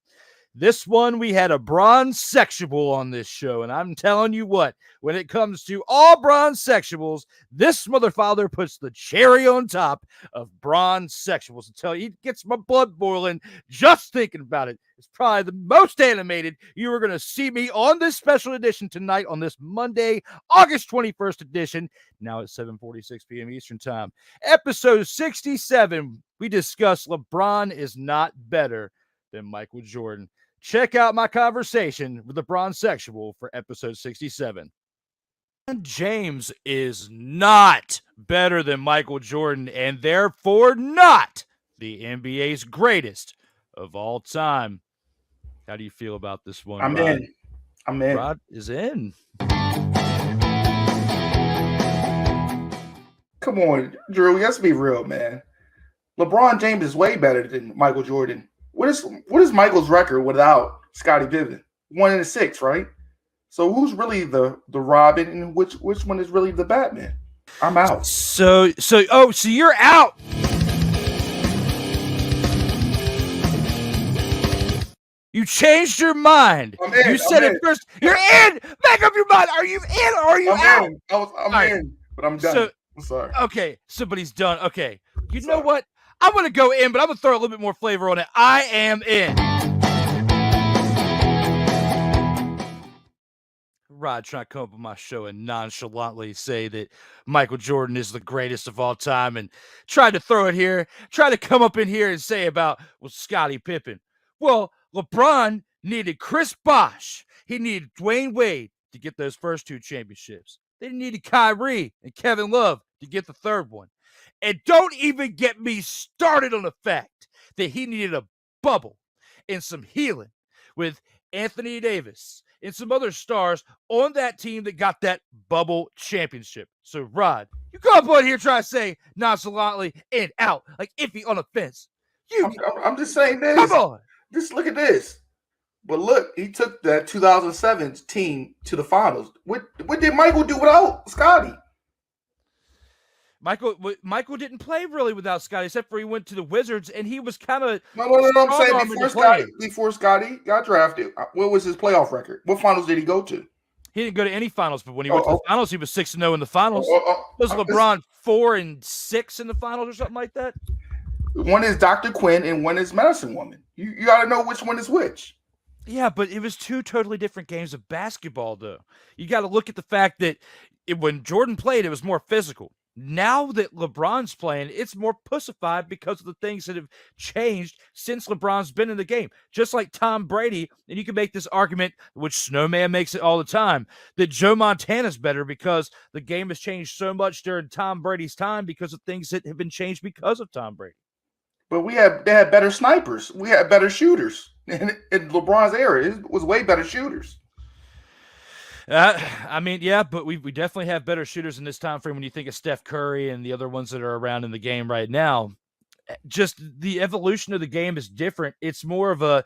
Speaker 3: This one, we had a bronze sexual on this show, and I'm telling you what, when it comes to all bronze sexuals, this motherfather puts the cherry on top of bronze sexuals. I tell you, it gets my blood boiling just thinking about it. It's probably the most animated you are going to see me on this special edition tonight on this Monday, August 21st edition, now at 7:46 p.m. Eastern time. Episode 67, we discuss LeBron is not better than Michael Jordan. Check out my conversation with the bronze sexual for episode 67. James is not better than Michael Jordan and therefore not the NBA's greatest of all time. How do you feel about this one?
Speaker 10: I'm
Speaker 3: Rod?
Speaker 10: in. I'm in.
Speaker 3: Rod is in.
Speaker 10: Come on, Drew. Let's be real, man. LeBron James is way better than Michael Jordan. What is Michael's record without Scottie Pippen? 1-6, right? So who's really the Robin and which one is really the Batman? I'm out.
Speaker 3: So you're out. You changed your mind. You said it first. You're in. Make up your mind. Are you in or are you out?
Speaker 10: I'm in, but I'm done. I'm sorry.
Speaker 3: Okay, somebody's done. Okay. You know what? I'm going to go in, but I'm going to throw a little bit more flavor on it. I am in. Rod trying to come up with my show and nonchalantly say that Michael Jordan is the greatest of all time and tried to throw it here, try to come up in here and say about Scottie Pippen. Well, LeBron needed Chris Bosh. He needed Dwayne Wade to get those first 2 championships. They needed Kyrie and Kevin Love to get the third one. And don't even get me started on the fact that he needed a bubble and some healing with Anthony Davis and some other stars on that team that got that bubble championship. So, Rod, you come up on here trying to say nonchalantly and out, like iffy on the fence.
Speaker 10: I'm just saying this.
Speaker 3: Come on.
Speaker 10: Just look at this. But look, he took that 2007 team to the finals. What did Michael do without Scottie?
Speaker 3: Michael didn't play really without Scottie, except for he went to the Wizards, and he was kind of
Speaker 10: No. I'm saying before Scottie got drafted, what was his playoff record? What finals did he go to?
Speaker 3: He didn't go to any finals, but when he went to the finals, he was 6-0 in the finals. Was LeBron 4-6 in the finals or something like that?
Speaker 10: One is Dr. Quinn and one is Medicine Woman. You got to know which one is which.
Speaker 3: Yeah, but it was 2 totally different games of basketball, though. You got to look at the fact that when Jordan played, it was more physical. Now that LeBron's playing, it's more pussified because of the things that have changed since LeBron's been in the game. Just like Tom Brady, and you can make this argument, which Snowman makes it all the time, that Joe Montana's better because the game has changed so much during Tom Brady's time because of things that have been changed because of Tom Brady.
Speaker 10: But they had better snipers. We had better shooters. In LeBron's era, it was way better shooters.
Speaker 3: I mean, yeah, but we definitely have better shooters in this time frame when you think of Steph Curry and the other ones that are around in the game right now. Just the evolution of the game is different. It's more of a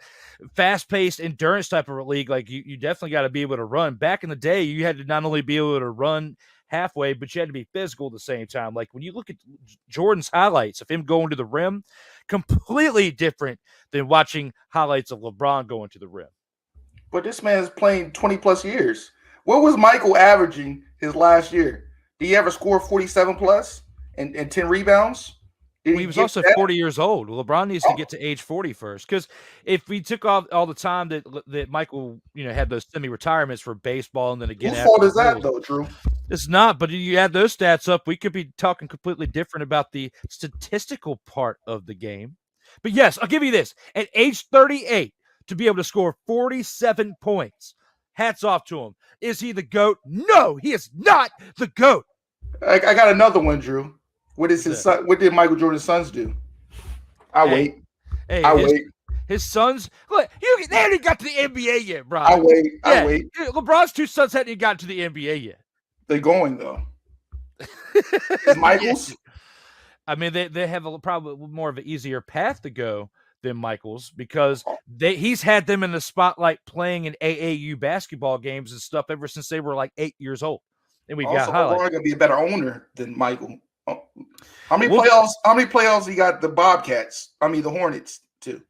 Speaker 3: fast-paced endurance type of a league. Like you definitely got to be able to run. Back in the day, you had to not only be able to run halfway, but you had to be physical at the same time. Like when you look at Jordan's highlights of him going to the rim, completely different than watching highlights of LeBron going to the rim.
Speaker 10: But this man's playing 20-plus years. What was Michael averaging his last year? Did he ever score 47-plus and 10 rebounds?
Speaker 3: He was also 40 years old. LeBron needs to get to age 40 first, because if we took off all the time that Michael, had those semi-retirements for baseball and then again,
Speaker 10: whose fault is that though, Drew?
Speaker 3: It's not, but you add those stats up, we could be talking completely different about the statistical part of the game. But yes, I'll give you this. At age 38, to be able to score 47 points, hats off to him. Is he the GOAT? No, he is not the GOAT.
Speaker 10: I got another one, Drew. What is his son? What did Michael Jordan's sons do? I wait.
Speaker 3: His sons, look, they haven't got to the NBA yet, bro.
Speaker 10: I wait.
Speaker 3: LeBron's two sons hadn't even gotten to the NBA yet.
Speaker 10: They're going though. Is Michael's?
Speaker 3: I mean, they have probably more of an easier path to go than Michael's because he's had them in the spotlight playing in AAU basketball games and stuff ever since they were like 8 years old. And we got
Speaker 10: LeBron gonna be a better owner than Michael. How many playoffs he got the Bobcats? I mean the Hornets too.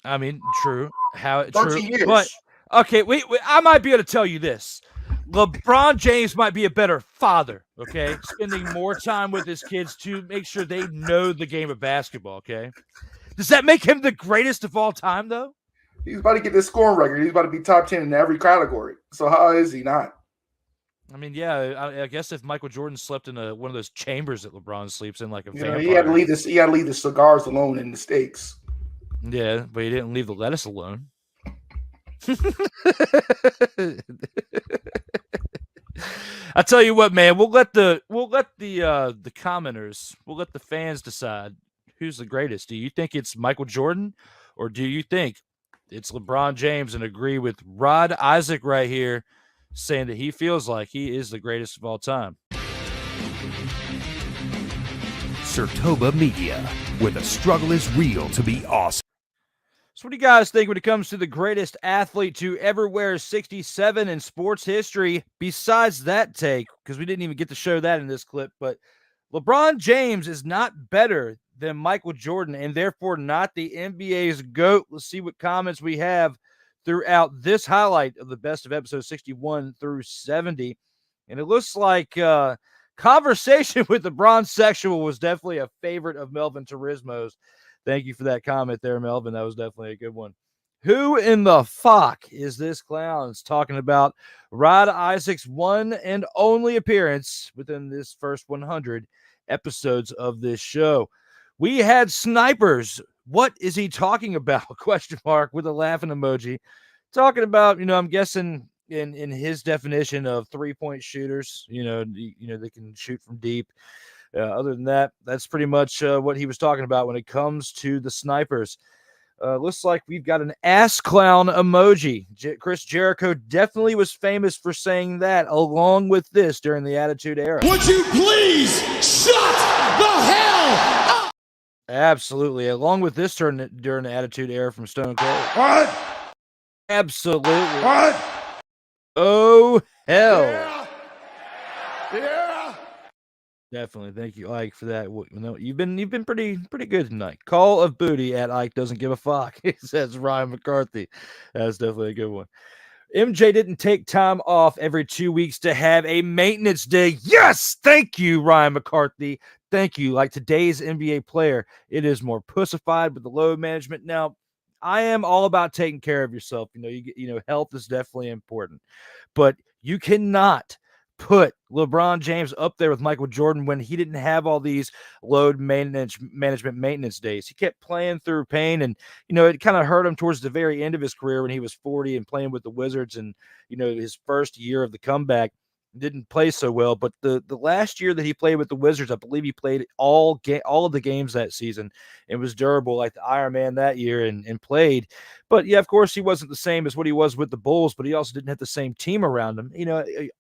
Speaker 3: I mean, true.
Speaker 10: 13 years.
Speaker 3: But okay, wait, I might be able to tell you this. LeBron James might be a better father, okay? Spending more time with his kids to make sure they know the game of basketball, okay? Does that make him the greatest of all time, though?
Speaker 10: He's about to get this scoring record. He's about to be top 10 in every category. So how is he not?
Speaker 3: I mean, yeah, I guess if Michael Jordan slept in one of those chambers that LeBron sleeps in, like a vampire.
Speaker 10: He had to leave this. He had to leave the cigars alone and the steaks.
Speaker 3: Yeah, but he didn't leave the lettuce alone. I tell you what, man, we'll let the commenters, we'll let the fans decide who's the greatest. Do you think it's Michael Jordan, or do you think it's LeBron James? And agree with Rod Isaac right here, saying that he feels like he is the greatest of all time.
Speaker 1: Surtoba Media, where the struggle is real to be awesome.
Speaker 3: So what do you guys think when it comes to the greatest athlete to ever wear 67 in sports history? Besides that take, because we didn't even get to show that in this clip, but LeBron James is not better than Michael Jordan and therefore not the NBA's GOAT. Let's see what comments we have throughout this highlight of the best of episodes 61 through 70. And it looks like conversation with the bronze sexual was definitely a favorite of Melvin Turismo's. Thank you for that comment there, Melvin. That was definitely a good one. Who in the fuck is this clown? It's talking about Rod Isaac's one and only appearance within this first 100 episodes of this show. We had snipers. What is he talking about? Question mark with a laughing emoji. Talking about, I'm guessing in his definition of 3-point shooters, they can shoot from deep. Other than that, that's pretty much what he was talking about when it comes to the snipers. Looks like we've got an ass clown emoji. Chris Jericho definitely was famous for saying that along with this during the Attitude Era.
Speaker 6: Would you please shut the hell up?
Speaker 3: Absolutely. Along with this during the Attitude Era from Stone Cold.
Speaker 6: What?
Speaker 3: Absolutely.
Speaker 6: What?
Speaker 3: Oh, hell.
Speaker 6: Yeah.
Speaker 3: Definitely. Thank you, Ike, for that. You've been pretty good tonight. Call of booty at Ike doesn't give a fuck. He says Ryan McCarthy. That's definitely a good one. MJ didn't take time off every 2 weeks to have a maintenance day. Yes, thank you, Ryan McCarthy. Thank you. Like today's NBA player, it is more pussified with the load management. Now, I am all about taking care of yourself. Health is definitely important, but you cannot put LeBron James up there with Michael Jordan when he didn't have all these load management maintenance days. He kept playing through pain, and it kind of hurt him towards the very end of his career when he was 40 and playing with the Wizards, and his first year of the comeback didn't play so well. But the last year that he played with the Wizards, I believe he played all of the games that season and was durable like the Iron Man that year and played. But yeah, of course, he wasn't the same as what he was with the Bulls, but he also didn't have the same team around him.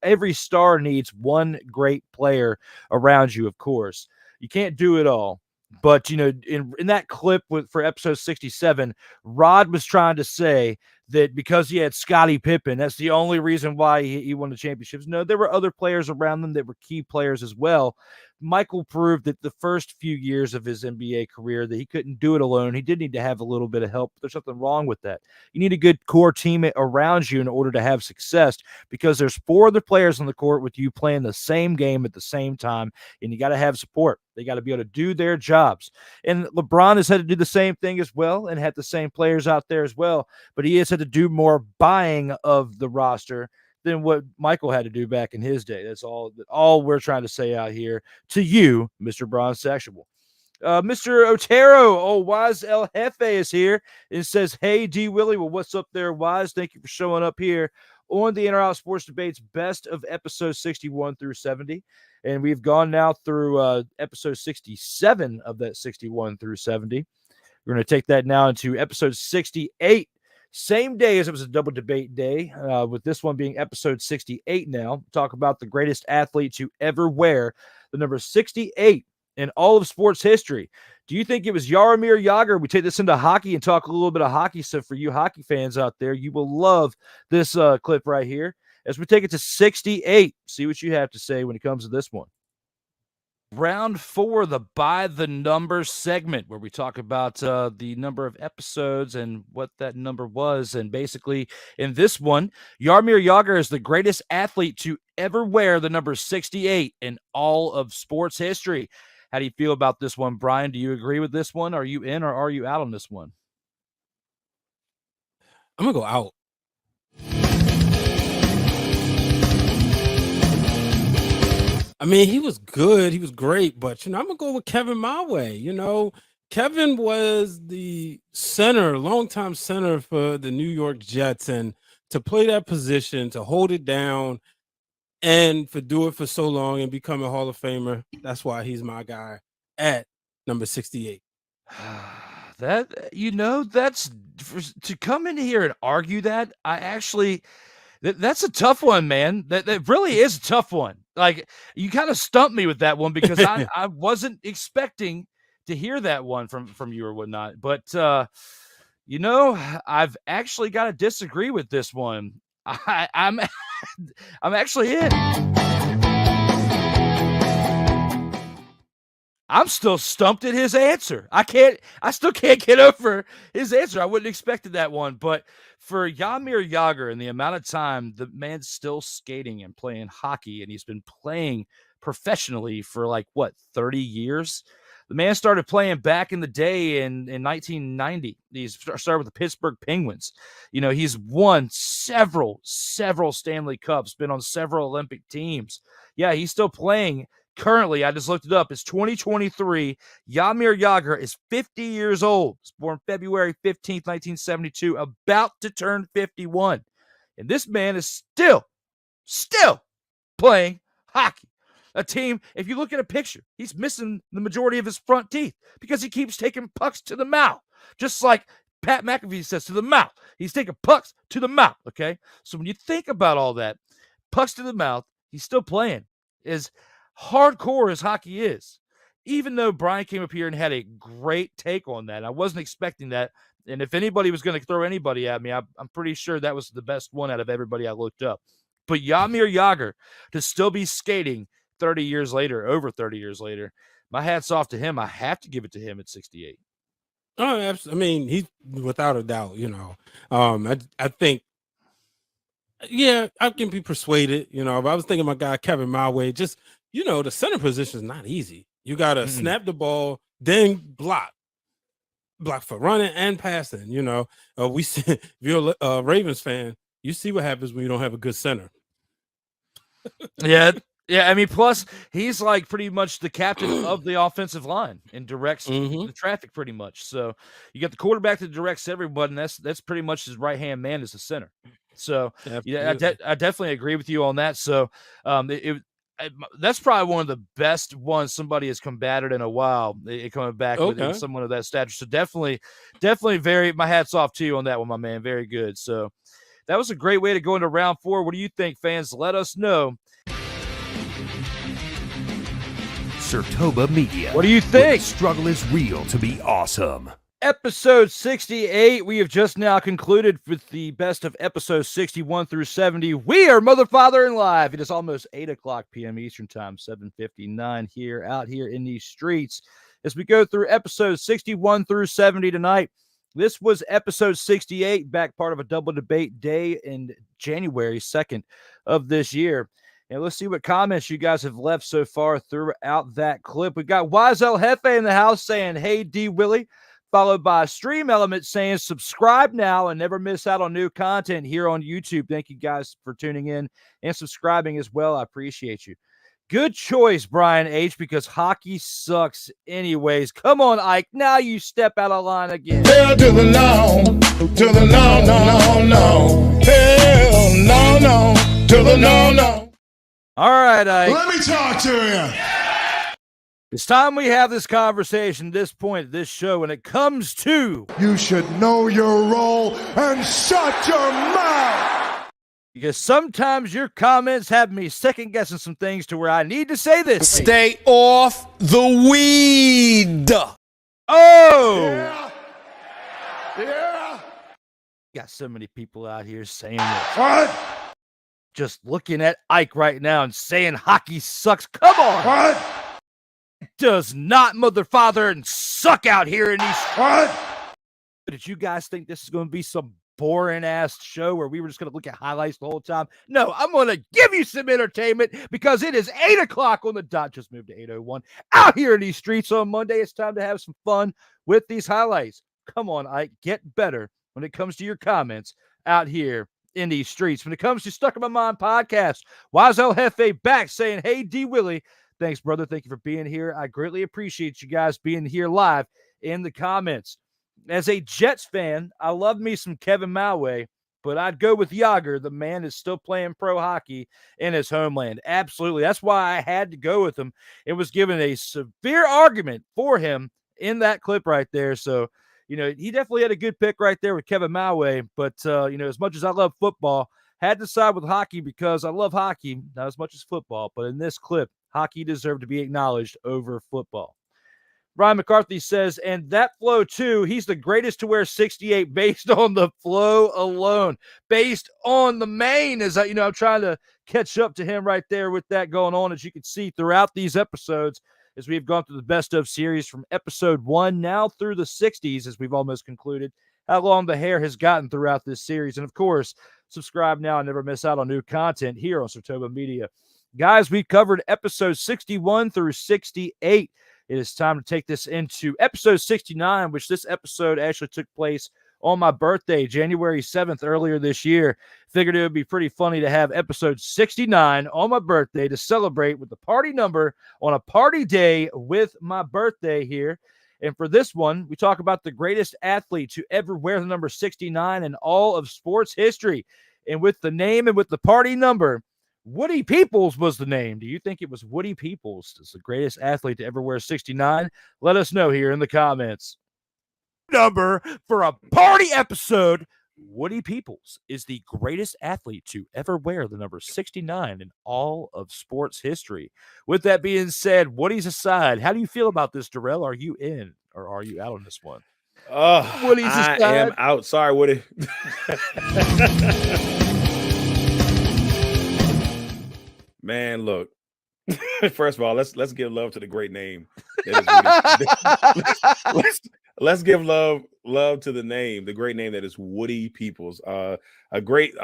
Speaker 3: Every star needs one great player around you, of course. You can't do it all. But, in that clip for episode 67, Rod was trying to say that because he had Scottie Pippen, that's the only reason why he won the championships. No, there were other players around them that were key players as well. Michael proved that the first few years of his NBA career that he couldn't do it alone. He did need to have a little bit of help. There's nothing wrong with that. You need a good core team around you in order to have success, because there's 4 other players on the court with you playing the same game at the same time, and you got to have support. They got to be able to do their jobs. And LeBron has had to do the same thing as well and had the same players out there as well, but he has had to do more buying of the roster than what Michael had to do back in his day. That's all we're trying to say out here to you, Mr. Bronze-sexual. Mr. Otero, Wise El Jefe is here and says, hey, D. Willie. Well, what's up there, Wise? Thank you for showing up here on the In or Out Sports Debates best of episodes 61 through 70. And we've gone now through episode 67 of that 61 through 70. We're going to take that now into episode 68. Same day as it was a double debate day, with this one being episode 68 now. Talk about the greatest athlete to ever wear the number 68 in all of sports history. Do you think it was Jaromir Jagr? We take this into hockey and talk a little bit of hockey. So for you hockey fans out there, you will love this clip right here as we take it to 68. See what you have to say when it comes to this one. Round 4, the by the numbers segment, where we talk about the number of episodes and what that number was. And basically in this one, Jaromir Jagr is the greatest athlete to ever wear the number 68 in all of sports history. How do you feel about this one, Brian? Do you agree with this one? Are you in or are you out on this one?
Speaker 11: I'm going to go out. I mean, he was good. He was great. But, I'm going to go with Kevin my way. Kevin was the center, longtime center for the New York Jets. And to play that position, to hold it down, and do it for so long and become a Hall of Famer, that's why he's my guy at number 68.
Speaker 3: That's to come in here and argue that. That's a tough one, man. That really is a tough one. Like, you kind of stumped me with that one because I wasn't expecting to hear that one from you or whatnot. But I've actually got to disagree with this one. I'm actually in. I'm still stumped at his answer. I still can't get over his answer. I wouldn't expected that one, but for Jaromir Jagr and the amount of time the man's still skating and playing hockey, and he's been playing professionally for 30 years. The man started playing back in the day in 1990. He started with the Pittsburgh Penguins. He's won several Stanley Cups, been on several Olympic teams. Yeah, he's still playing currently. I just looked it up. It's 2023. Jaromir Jagr is 50 years old. He was born February 15th, 1972, about to turn 51. And this man is still playing hockey. A team, if you look at a picture, he's missing the majority of his front teeth because he keeps taking pucks to the mouth. Just like Pat McAfee says, to the mouth. He's taking pucks to the mouth, okay? So when you think about all that, pucks to the mouth, he's still playing. As hardcore as hockey is, even though Brian came up here and had a great take on that, I wasn't expecting that. And if anybody was going to throw anybody at me, I'm pretty sure that was the best one out of everybody I looked up. But Jaromir Jagr to still be skating 30 years later, over 30 years later, my hat's off to him. I have to give it to him at 68.
Speaker 11: Oh, absolutely. I mean, he's without a doubt, I think, I can be persuaded, if I was thinking my guy, Kevin my way, just, the center position is not easy. You got to snap the ball, then block for running and passing, we see, if you're a Ravens fan, you see what happens when you don't have a good center.
Speaker 3: Yeah. Yeah, I mean, plus he's pretty much the captain of the offensive line and directs the traffic pretty much. So you got the quarterback that directs everybody, and that's pretty much his right-hand man is the center. So I definitely agree with you on that. So that's probably one of the best ones somebody has combated in a while. Coming back with someone of that stature. So definitely my hat's off to you on that one, my man. Very good. So that was a great way to go into round 4. What do you think, fans? Let us know.
Speaker 1: Surtoba Media.
Speaker 3: What do you think?
Speaker 1: The struggle is real to be awesome.
Speaker 3: Episode 68. We have just now concluded with the best of episodes 61 through 70. We are Motherfathering Live. It is almost 8:00 p.m. Eastern Time, 7:59 out here in these streets. As we go through episodes 61 through 70 tonight, this was episode 68, back part of a double debate day in January 2nd of this year. And let's see what comments you guys have left so far throughout that clip. We've got Wise El Jefe in the house saying, hey, D. Willie. followed by Stream Element saying subscribe now and never miss out on new content here on YouTube. Thank you guys for tuning in and subscribing as well. I appreciate you. Good choice, Brian H., because hockey sucks anyways. Come on, Ike. Now you step out of line again.
Speaker 6: Hell to the no, to the no, no, no, no. Hell no, to the no.
Speaker 3: All right, Ike.
Speaker 6: Let me talk to you.
Speaker 3: It's time we have this conversation at this point of this show when it comes to...
Speaker 6: You should know your role and shut your mouth.
Speaker 3: Because sometimes your comments have me second-guessing some things to where I need to say this.
Speaker 6: Stay off the weed.
Speaker 3: Oh!
Speaker 6: Yeah.
Speaker 3: Got so many people out here saying this.
Speaker 6: What?
Speaker 3: Just looking at Ike right now and saying hockey sucks. Come on!
Speaker 6: What?
Speaker 3: Does not mother-father and suck out here in these...
Speaker 6: What?
Speaker 3: Did you guys think this is going to be some boring-ass show where we were just going to look at highlights the whole time? No, I'm going to give you some entertainment because it is 8 o'clock on the dot. Just moved to 8:01. Out here in these streets on Monday, it's time to have some fun with these highlights. Come on, Ike, get better when it comes to your comments out here in these streets. When it comes to Stuck in My Mind podcast, Wizel Hefe back saying, hey, D. Willie, thanks, brother. Thank you for being here. I greatly appreciate you guys being here live in the comments. As a Jets fan, I love me some Kevin Malway, but I'd go with Yager. The man is still playing pro hockey in his homeland. Absolutely. That's why I had to go with him. It was given a severe argument for him in that clip right there. So, he definitely had a good pick right there with Kevin Malway. But, as much as I love football, had to side with hockey because I love hockey, not as much as football. But in this clip, hockey deserved to be acknowledged over football. Ryan McCarthy says, and that flow too, he's the greatest to wear 68 based on the flow alone, based on the main. As I'm trying to catch up to him right there with that going on, as you can see throughout these episodes, as we've gone through the best of series from episode 1 now through the 60s, as we've almost concluded, how long the hair has gotten throughout this series. And of course, subscribe now and never miss out on new content here on Sartoba Media. Guys, we covered episodes 61 through 68. It is time to take this into episode 69, which this episode actually took place on my birthday, January 7th, earlier this year. Figured it would be pretty funny to have episode 69 on my birthday to celebrate with the party number on a party day with my birthday here. And for this one, we talk about the greatest athlete to ever wear the number 69 in all of sports history. And with the name and with the party number, Woody Peoples was the name. Do you think it was Woody Peoples as the greatest athlete to ever wear 69? Let us know here in the comments. Number for a party episode, Woody Peoples is the greatest athlete to ever wear the number 69 in all of sports history. With that being said, Woody's aside, how do you feel about this, Darrell? Are you in or are you out on this one?
Speaker 12: Woody's aside. I am out. Sorry, Woody. Man, look. First of all, let's give love to the great name. Let's give love to the name, the great name that is Woody Peoples. A great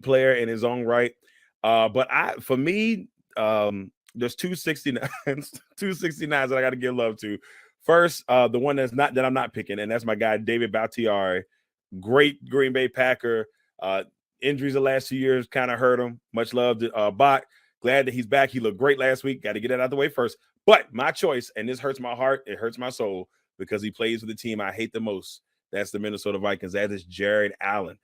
Speaker 12: player in his own right. But for me, there's 269s that I got to give love to. First, the one that I'm not picking, and that's my guy David Bakhtiari, great Green Bay Packer. Injuries the last 2 years kind of hurt him. Much love to Bach. Glad that he's back. He looked great last week. Got to get that out of the way first. But my choice, and this hurts my heart, it hurts my soul, because he plays for the team I hate the most. That's the Minnesota Vikings. That is Jared Allen.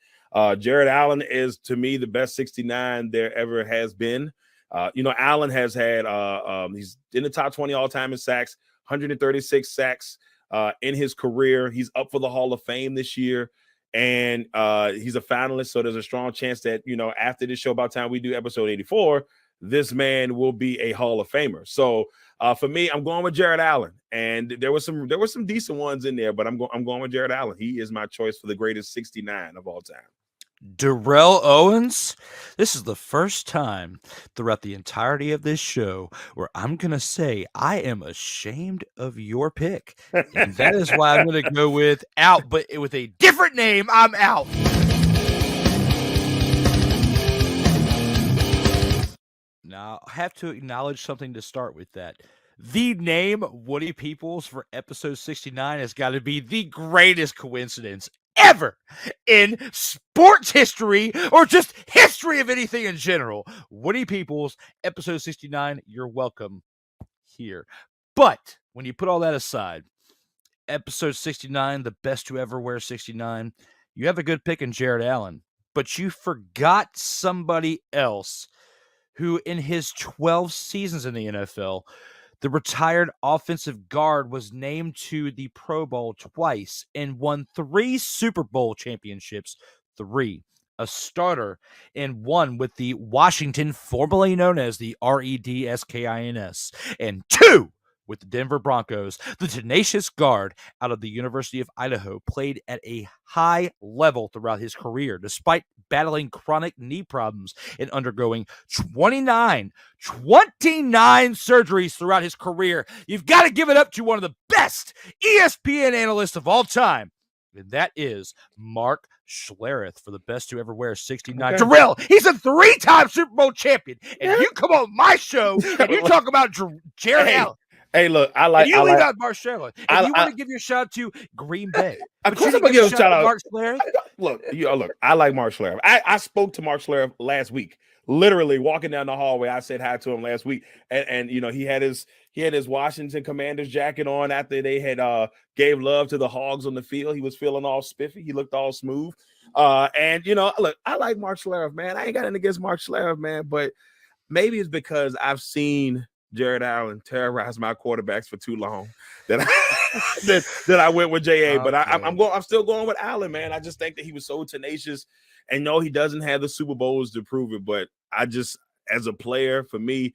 Speaker 12: Jared Allen is, to me, the best 69 there ever has been. Allen has had he's in the top 20 all-time in sacks, 136 sacks in his career. He's up for the Hall of Fame this year. And he's a finalist, so there's a strong chance that, after this show, by the time we do episode 84, this man will be a Hall of Famer. So for me, I'm going with Jared Allen. And there were some decent ones in there, but I'm going with Jared Allen. He is my choice for the greatest 69 of all time.
Speaker 3: Darrell Owens, this is the first time throughout the entirety of this show where I'm going to say I am ashamed of your pick. And that is why I'm going to go with out, but with a different name, I'm out. Now, I have to acknowledge something to start with that. The name Woody Peoples for episode 69 has got to be the greatest coincidence ever in sports history or just history of anything in general. Woody Peoples, episode 69, you're welcome here. But when you put all that aside, episode 69, the best to ever wear 69, you have a good pick in Jared Allen, but you forgot somebody else who in his 12 seasons in the NFL, the retired offensive guard was named to the Pro Bowl twice and won 3 Super Bowl championships, 3. A starter and 1 with the Washington, formerly known as the Redskins, and 2 with the Denver Broncos. The tenacious guard out of the University of Idaho played at a high level throughout his career, despite battling chronic knee problems and undergoing 29 surgeries throughout his career. You've got to give it up to one of the best ESPN analysts of all time, and that is Mark Schlereth for the best to ever wear 69.
Speaker 12: Okay.
Speaker 3: Terrell, he's a 3-time Super Bowl champion, and you come on my show and you talk about Jared Allen.
Speaker 12: Hey, look, I like.
Speaker 3: And you
Speaker 12: I
Speaker 3: leave
Speaker 12: like,
Speaker 3: out Mark Schlereth. And you want to give your shout out to Green Bay.
Speaker 12: Of course, I'm gonna give a shout out.
Speaker 3: Mark Schlereth.
Speaker 12: Look, I like Mark Schlereth. I spoke to Mark Schlereth last week. Literally walking down the hallway, I said hi to him last week, and he had his Washington Commanders jacket on after they had gave love to the Hogs on the field. He was feeling all spiffy. He looked all smooth. And look, I like Mark Schlereth, man. I ain't got anything against Mark Schlereth, man, but maybe it's because I've seen Jared Allen terrorized my quarterbacks for too long that I went with JA. But I'm still going with Allen, man. I just think that he was so tenacious, and no, he doesn't have the Super Bowls to prove it. But I just, as a player, for me,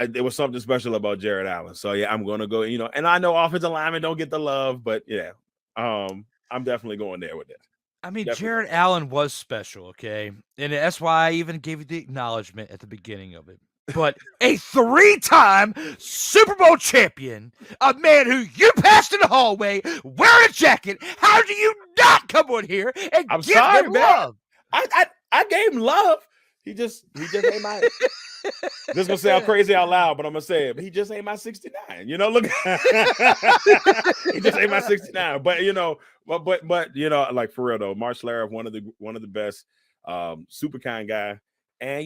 Speaker 12: there was something special about Jared Allen. So yeah, I'm gonna go. And I know offensive linemen don't get the love, but yeah, I'm definitely going there with that.
Speaker 3: I mean,
Speaker 12: Definitely.
Speaker 3: Jared Allen was special, okay? And that's why I even gave you the acknowledgement at the beginning of it. But a 3-time Super Bowl champion, a man who you passed in the hallway wearing a jacket, how do you not come on here and give him love?
Speaker 12: I gave him love. He just ain't my. This is gonna sound crazy out loud, but I'm gonna say it. But he just ain't my 69. Look, he just ain't my 69. But like for real though, Mark Schlereth, one of the best, super kind guy, and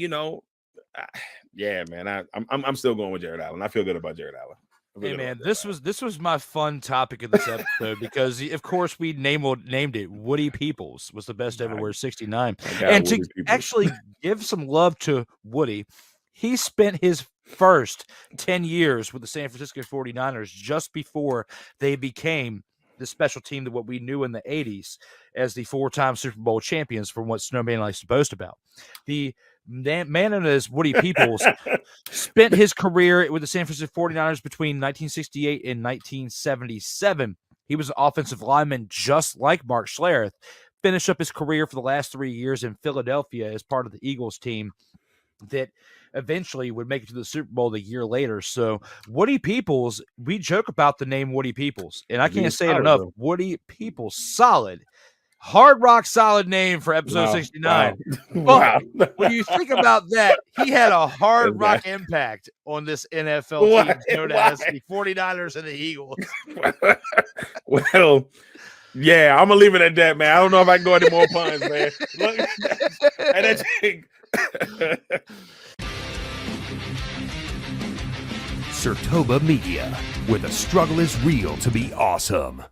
Speaker 12: yeah, man, I'm still going with Jared Allen. I feel good about Jared Allen.
Speaker 3: Hey man, this was my fun topic of this episode because of course we named it Woody Peoples was the best ever wear 69. And to actually give some love to Woody, he spent his first 10 years with the San Francisco 49ers just before they became the special team that what we knew in the 80s as the 4-time Super Bowl champions, from what Snowman likes to boast about. The man known as Woody Peoples spent his career with the San Francisco 49ers between 1968 and 1977. He was an offensive lineman just like Mark Schlereth. Finished up his career for the last 3 years in Philadelphia as part of the Eagles team that eventually would make it to the Super Bowl the year later. So Woody Peoples, we joke about the name Woody Peoples, and I can't say it enough. Woody Peoples, solid. Hard rock solid name for episode 69.
Speaker 12: Wow.
Speaker 3: But when you think about that, he had a hard rock impact on this NFL team known as the 49ers and the Eagles.
Speaker 12: Well, yeah, I'm gonna leave it at that, man. I don't know if I can go any more puns, man. Look, and that's
Speaker 1: Surtoba Media, where the struggle is real to be awesome.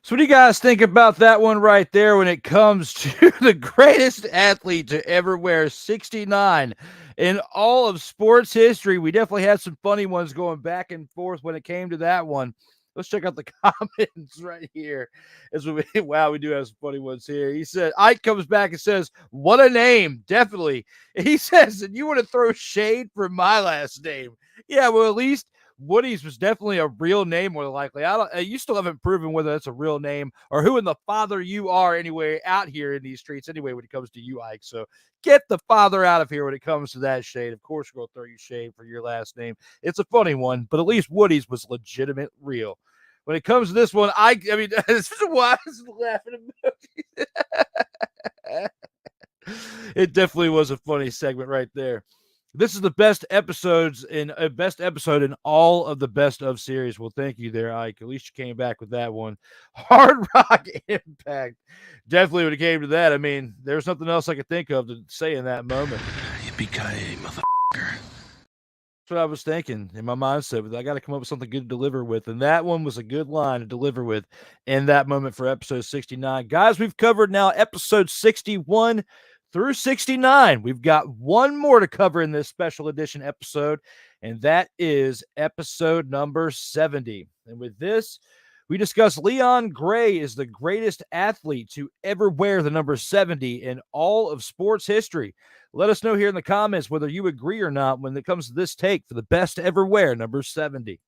Speaker 3: So what do you guys think about that one right there when it comes to the greatest athlete to ever wear 69 in all of sports history? We definitely had some funny ones going back and forth when it came to that one. Let's check out the comments right here. Wow, we do have some funny ones here. He said, Ike comes back and says, what a name. Definitely. He says, and you want to throw shade for my last name. Yeah, well, at least Woody's was definitely a real name, more than likely. You still haven't proven whether that's a real name or who in the father you are anyway out here in these streets anyway when it comes to you, Ike. So get the father out of here when it comes to that shade. Of course, we're going to throw you shade for your last name. It's a funny one, but at least Woody's was legitimate real. When it comes to this one, I mean, this is why I was laughing about it. It definitely was a funny segment right there. This is the best episode in all of the best of series. Well, thank you there, Ike. At least you came back with that one. Hard Rock Impact. Definitely when it came to that, I mean, there's nothing else I could think of to say in that moment.
Speaker 6: Yippee-ki-yay, motherfucker.
Speaker 3: That's what I was thinking in my mindset. But I got to come up with something good to deliver with. And that one was a good line to deliver with in that moment for episode 69. Guys, we've covered now episode 61 through 69. We've got one more to cover in this special edition episode, and that is episode number 70. And with this, we discuss Leon Gray is the greatest athlete to ever wear the number 70 in all of sports history. Let us know here in the comments whether you agree or not when it comes to this take for the best to ever wear number 70.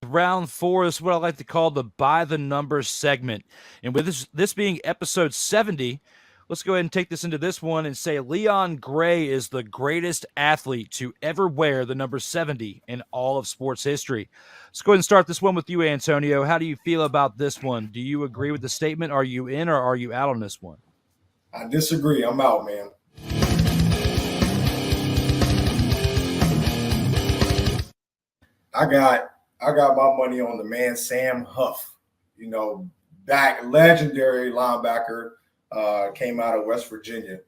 Speaker 3: Round 4 is what I like to call the by the numbers segment. And with this being episode 70, let's go ahead and take this into this one and say Leon Gray is the greatest athlete to ever wear the number 70 in all of sports history. Let's go ahead and start this one with you, Antonio. How do you feel about this one? Do you agree with the statement? Are you in or are you out on this one?
Speaker 13: I disagree. I'm out, man. I got my money on the man Sam Huff. You know, legendary linebacker. Came out of West Virginia.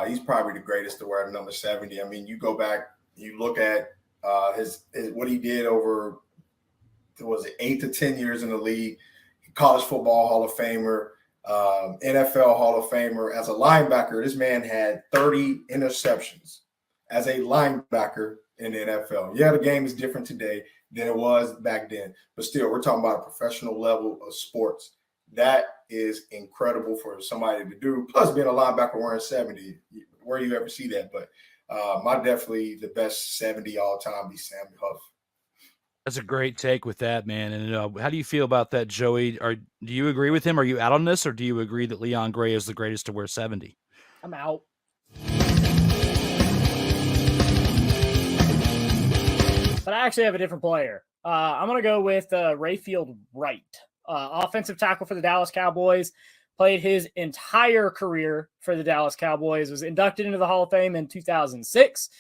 Speaker 13: He's probably the greatest to wear the number 70. I mean, you go back, you look at his what he did over, was it 8 to 10 years in the league, college football Hall of Famer, NFL Hall of Famer. As a linebacker, this man had 30 interceptions as a linebacker in the NFL. Yeah, the game is different today than it was back then, but still, we're talking about a professional level of sports. That is incredible for somebody to do. Plus, being a linebacker wearing 70, where you ever see that? But my definitely the best 70 all time be Sam Huff.
Speaker 3: That's a great take with that, man. And how do you feel about that, Joey? Do you agree with him? Are you out on this, or do you agree that Leon Gray is the greatest to wear 70?
Speaker 4: I'm out. But I actually have a different player. I'm going to go with Rayfield Wright. Offensive tackle for the Dallas Cowboys, played his entire career for the Dallas Cowboys, was inducted into the Hall of Fame in 2006,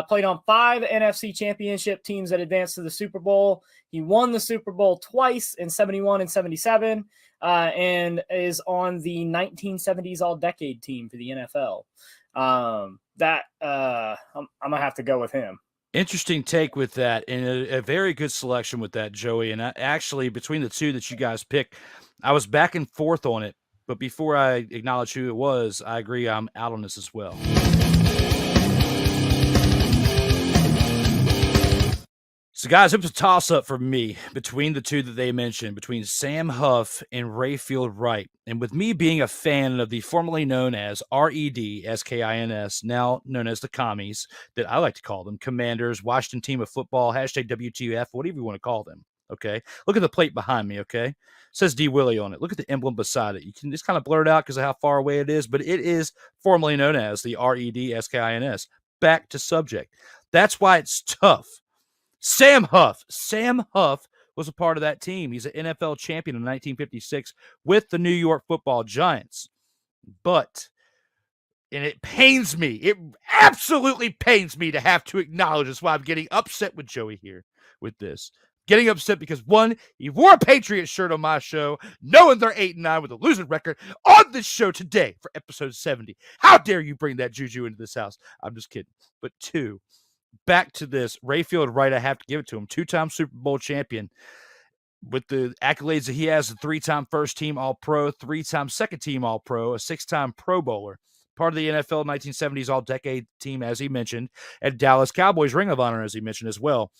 Speaker 4: played on 5 NFC championship teams that advanced to the Super Bowl. He won the Super Bowl twice in 71 and 77, and is on the 1970s All-Decade team for the NFL. I'm going to have to go with him.
Speaker 3: Interesting take with that, and a very good selection with that, Joey. And actually, between the two that you guys picked, I was back and forth on it. But before I acknowledge who it was, I agree I'm out on this as well. So, guys, it was a toss-up for me between the two that they mentioned, between Sam Huff and Rayfield Wright. And with me being a fan of the formerly known as RED-SKINS, now known as the Commies, that I like to call them, Commanders, Washington Team of Football, hashtag WTF, whatever you want to call them, okay? Look at the plate behind me, okay? It says D. Willie on it. Look at the emblem beside it. You can just kind of blur it out because of how far away it is, but it is formerly known as the RED-SKINS. Back to subject. That's why it's tough. Sam Huff was a part of that team. He's an NFL champion in 1956 with the New York Football Giants. But, and it pains me, it absolutely pains me to have to acknowledge this, why I'm getting upset with Joey here with this. Getting upset because, one, he wore a Patriots shirt on my show, knowing they're 8-9 with a losing record on this show today for episode 70. How dare you bring that juju into this house? I'm just kidding. But two, back to this, Rayfield Wright, I have to give it to him. 2-time Super Bowl champion with the accolades that he has, a 3-time first-team All-Pro, 3-time second-team All-Pro, a 6-time Pro Bowler, part of the NFL 1970s All-Decade team, as he mentioned, and Dallas Cowboys Ring of Honor, as he mentioned as well.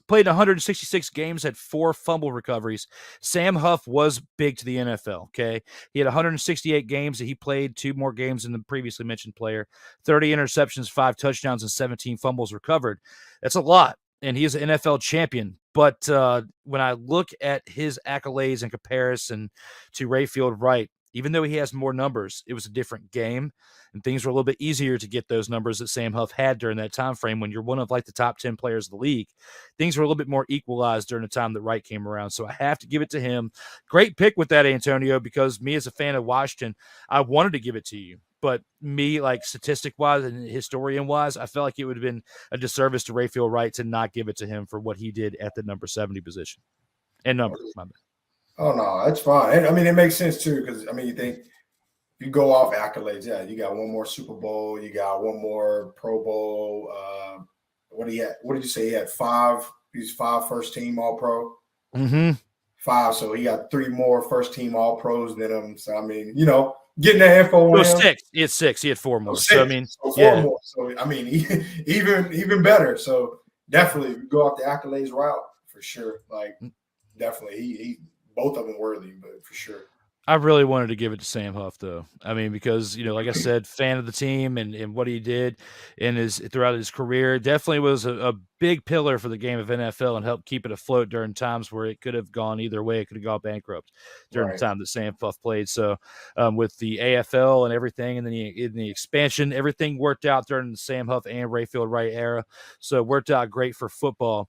Speaker 3: Played 166 games, had 4 fumble recoveries. Sam Huff was big to the NFL, okay? He had 168 games that he played, 2 more games than the previously mentioned player, 30 interceptions, 5 touchdowns, and 17 fumbles recovered. That's a lot, and he is an NFL champion. But when I look at his accolades in comparison to Rayfield Wright, even though he has more numbers, it was a different game, and things were a little bit easier to get those numbers that Sam Huff had during that time frame. When you're one of like the top 10 players of the league, things were a little bit more equalized during the time that Wright came around. So I have to give it to him. Great pick with that, Antonio, because me as a fan of Washington, I wanted to give it to you. But me, like statistic-wise and historian-wise, I felt like it would have been a disservice to Rayfield Wright to not give it to him for what he did at the number 70 position. And number, my bad.
Speaker 13: Oh, no, that's fine. I mean, it makes sense, too, because, I mean, you think you go off accolades. Yeah, you got one more Super Bowl. You got one more Pro Bowl. What did you say? He had 5. He's 5 first-team All-Pro.
Speaker 3: Mm-hmm.
Speaker 13: 5, so he got 3 more first-team All-Pros than him. So, I mean, you know, getting that info on him.
Speaker 3: 6. He had 6. He had 4 more.
Speaker 13: 6.
Speaker 3: So, I mean,
Speaker 13: so 4 more. So, I mean, even better. So, definitely go off the accolades route for sure. Like, definitely. He both of them worthy, but for sure.
Speaker 3: I really wanted to give it to Sam Huff, though. I mean, because, you know, like I said, fan of the team and what he did throughout his career, definitely was a big pillar for the game of NFL and helped keep it afloat during times where it could have gone either way. It could have gone bankrupt during the time that Sam Huff played. So with the AFL and everything, and then in the expansion, everything worked out during the Sam Huff and Rayfield Wright era. So it worked out great for football.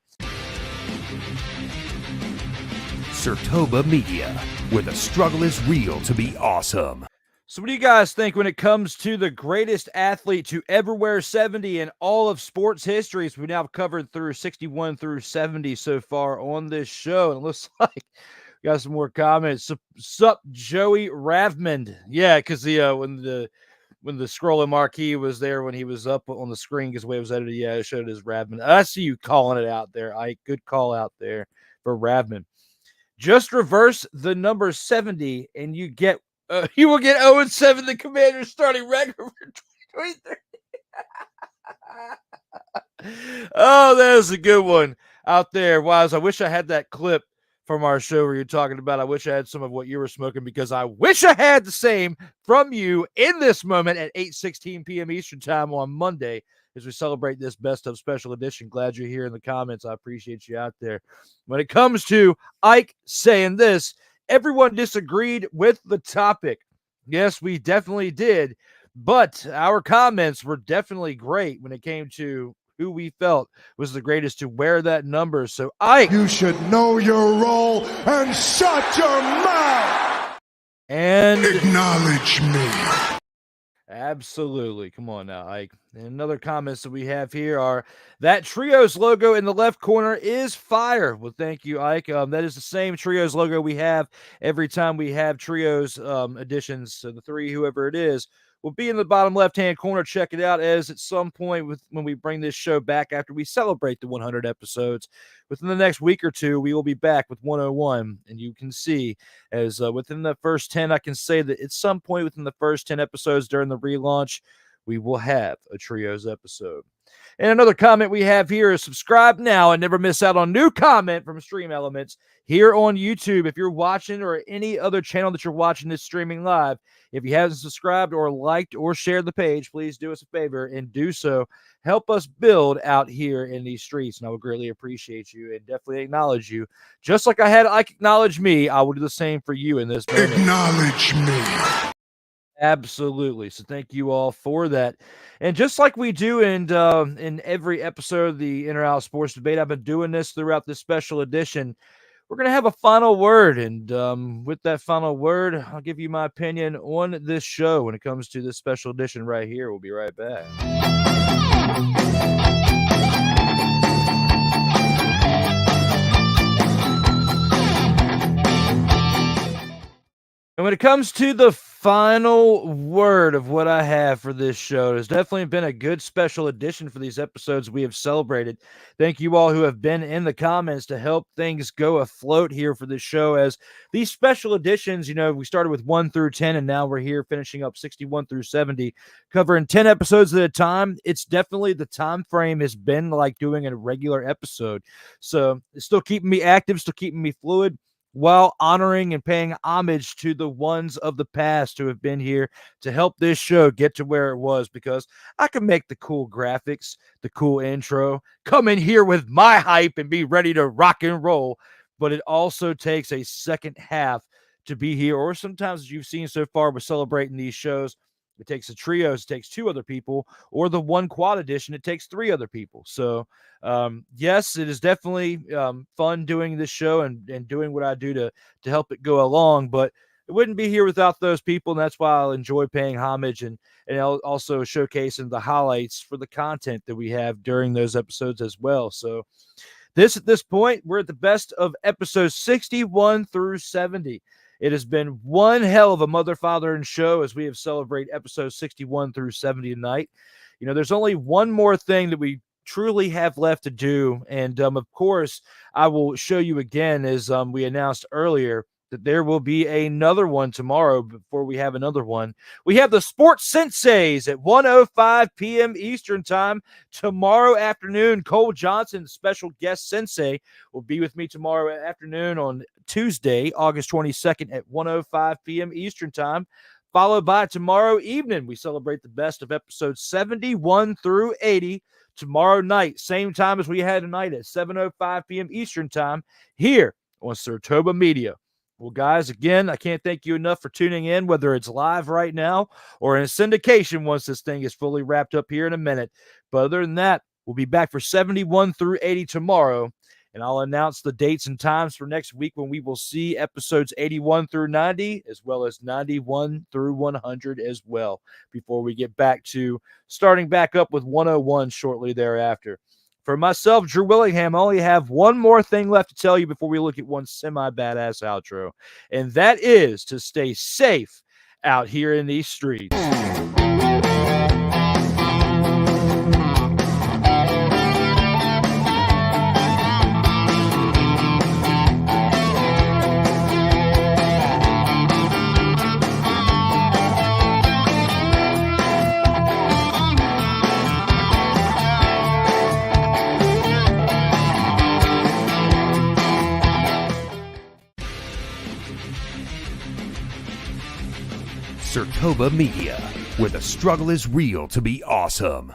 Speaker 1: Surtoba Media, where the struggle is real to be awesome.
Speaker 3: So what do you guys think when it comes to the greatest athlete to ever wear 70 in all of sports history? So we've now covered through 61 through 70 so far on this show. And it looks like we got some more comments. Sup, Joey Ravmond. Yeah, because when the scrolling marquee was there when he was up on the screen because the way it was edited, yeah, it showed his Ravmond. I see you calling it out there, Ike. Good call out there for Ravmond. Just reverse the number 70, and you will get 0-7, the Commanders' starting record for 2023. Oh, that is a good one out there. Wise, I wish I had that clip from our show where you're talking about. I wish I had some of what you were smoking because I wish I had the same from you in this moment at 8:16 p.m. Eastern time on Monday as we celebrate this best of special edition. Glad you're here in the comments. I appreciate you out there. When it comes to Ike saying this, everyone disagreed with the topic. Yes, we definitely did, but our comments were definitely great when it came to who we felt was the greatest to wear that number. So Ike,
Speaker 6: you should know your role and shut your mouth
Speaker 3: and
Speaker 6: acknowledge me.
Speaker 3: Absolutely. Come on now, Ike. And another comments that we have here are that Trios logo in the left corner is fire. Well, thank you, Ike. That is the same Trios logo we have every time we have Trios editions. So the 3, whoever it is, will be in the bottom left-hand corner. Check it out as at some point when we bring this show back after we celebrate the 100 episodes. Within the next week or two, we will be back with 101. And you can see as within the first 10, I can say that at some point within the first 10 episodes during the relaunch, we will have a Trios episode. And another comment we have here is subscribe now and never miss out on new comment from Stream Elements here on YouTube. If you're watching or any other channel that you're watching this streaming live, if you haven't subscribed or liked or shared the page, please do us a favor and do so. Help us build out here in these streets, and I would greatly appreciate you and definitely acknowledge you. Just like I had Ike acknowledge me, I will do the same for you in this moment.
Speaker 6: Acknowledge me.
Speaker 3: Absolutely. So thank you all for that. And just like we do in every episode of the In or Out Sports Debate, I've been doing this throughout this special edition. We're going to have a final word. And with that final word, I'll give you my opinion on this show when it comes to this special edition right here. We'll be right back. And when it comes to the final word of what I have for this show, it's definitely been a good special edition for these episodes we have celebrated. Thank you all who have been in the comments to help things go afloat here for this show. As these special editions, you know, we started with 1 through 10, and now we're here finishing up 61 through 70, covering 10 episodes at a time. It's definitely the time frame has been like doing a regular episode. So it's still keeping me active, still keeping me fluid, while honoring and paying homage to the ones of the past who have been here to help this show get to where it was, because I can make the cool graphics, the cool intro, come in here with my hype and be ready to rock and roll, but it also takes a second half to be here, or sometimes, as you've seen so far, we're celebrating these shows. It takes a trios, it takes 2 other people, or the one quad edition, it takes 3 other people. So, yes, it is definitely fun doing this show and doing what I do to help it go along. But it wouldn't be here without those people, and that's why I'll enjoy paying homage and also showcasing the highlights for the content that we have during those episodes as well. So, at this point, we're at the best of episodes 61 through 70. It has been one hell of a mother, father, and show as we have celebrated episodes 61 through 70 tonight. You know, there's only one more thing that we truly have left to do. And, of course, I will show you again, as we announced earlier, that there will be another one tomorrow before we have another one. We have the Sports Senseis at 1:05 p.m. Eastern Time tomorrow afternoon. Cole Johnson, special guest sensei, will be with me tomorrow afternoon on Tuesday, August 22nd at 1:05 p.m. Eastern Time. Followed by tomorrow evening, we celebrate the best of episodes 71 through 80 tomorrow night, same time as we had tonight at 7:05 p.m. Eastern Time here on Sartoba Media. Well, guys, again, I can't thank you enough for tuning in, whether it's live right now or in syndication once this thing is fully wrapped up here in a minute. But other than that, we'll be back for 71 through 80 tomorrow, and I'll announce the dates and times for next week when we will see episodes 81 through 90, as well as 91 through 100 as well, before we get back to starting back up with 101 shortly thereafter. For myself, Drew Willingham, I only have one more thing left to tell you before we look at one semi-badass outro, and that is to stay safe out here in these streets.
Speaker 1: Sartoba Media, where the struggle is real to be awesome.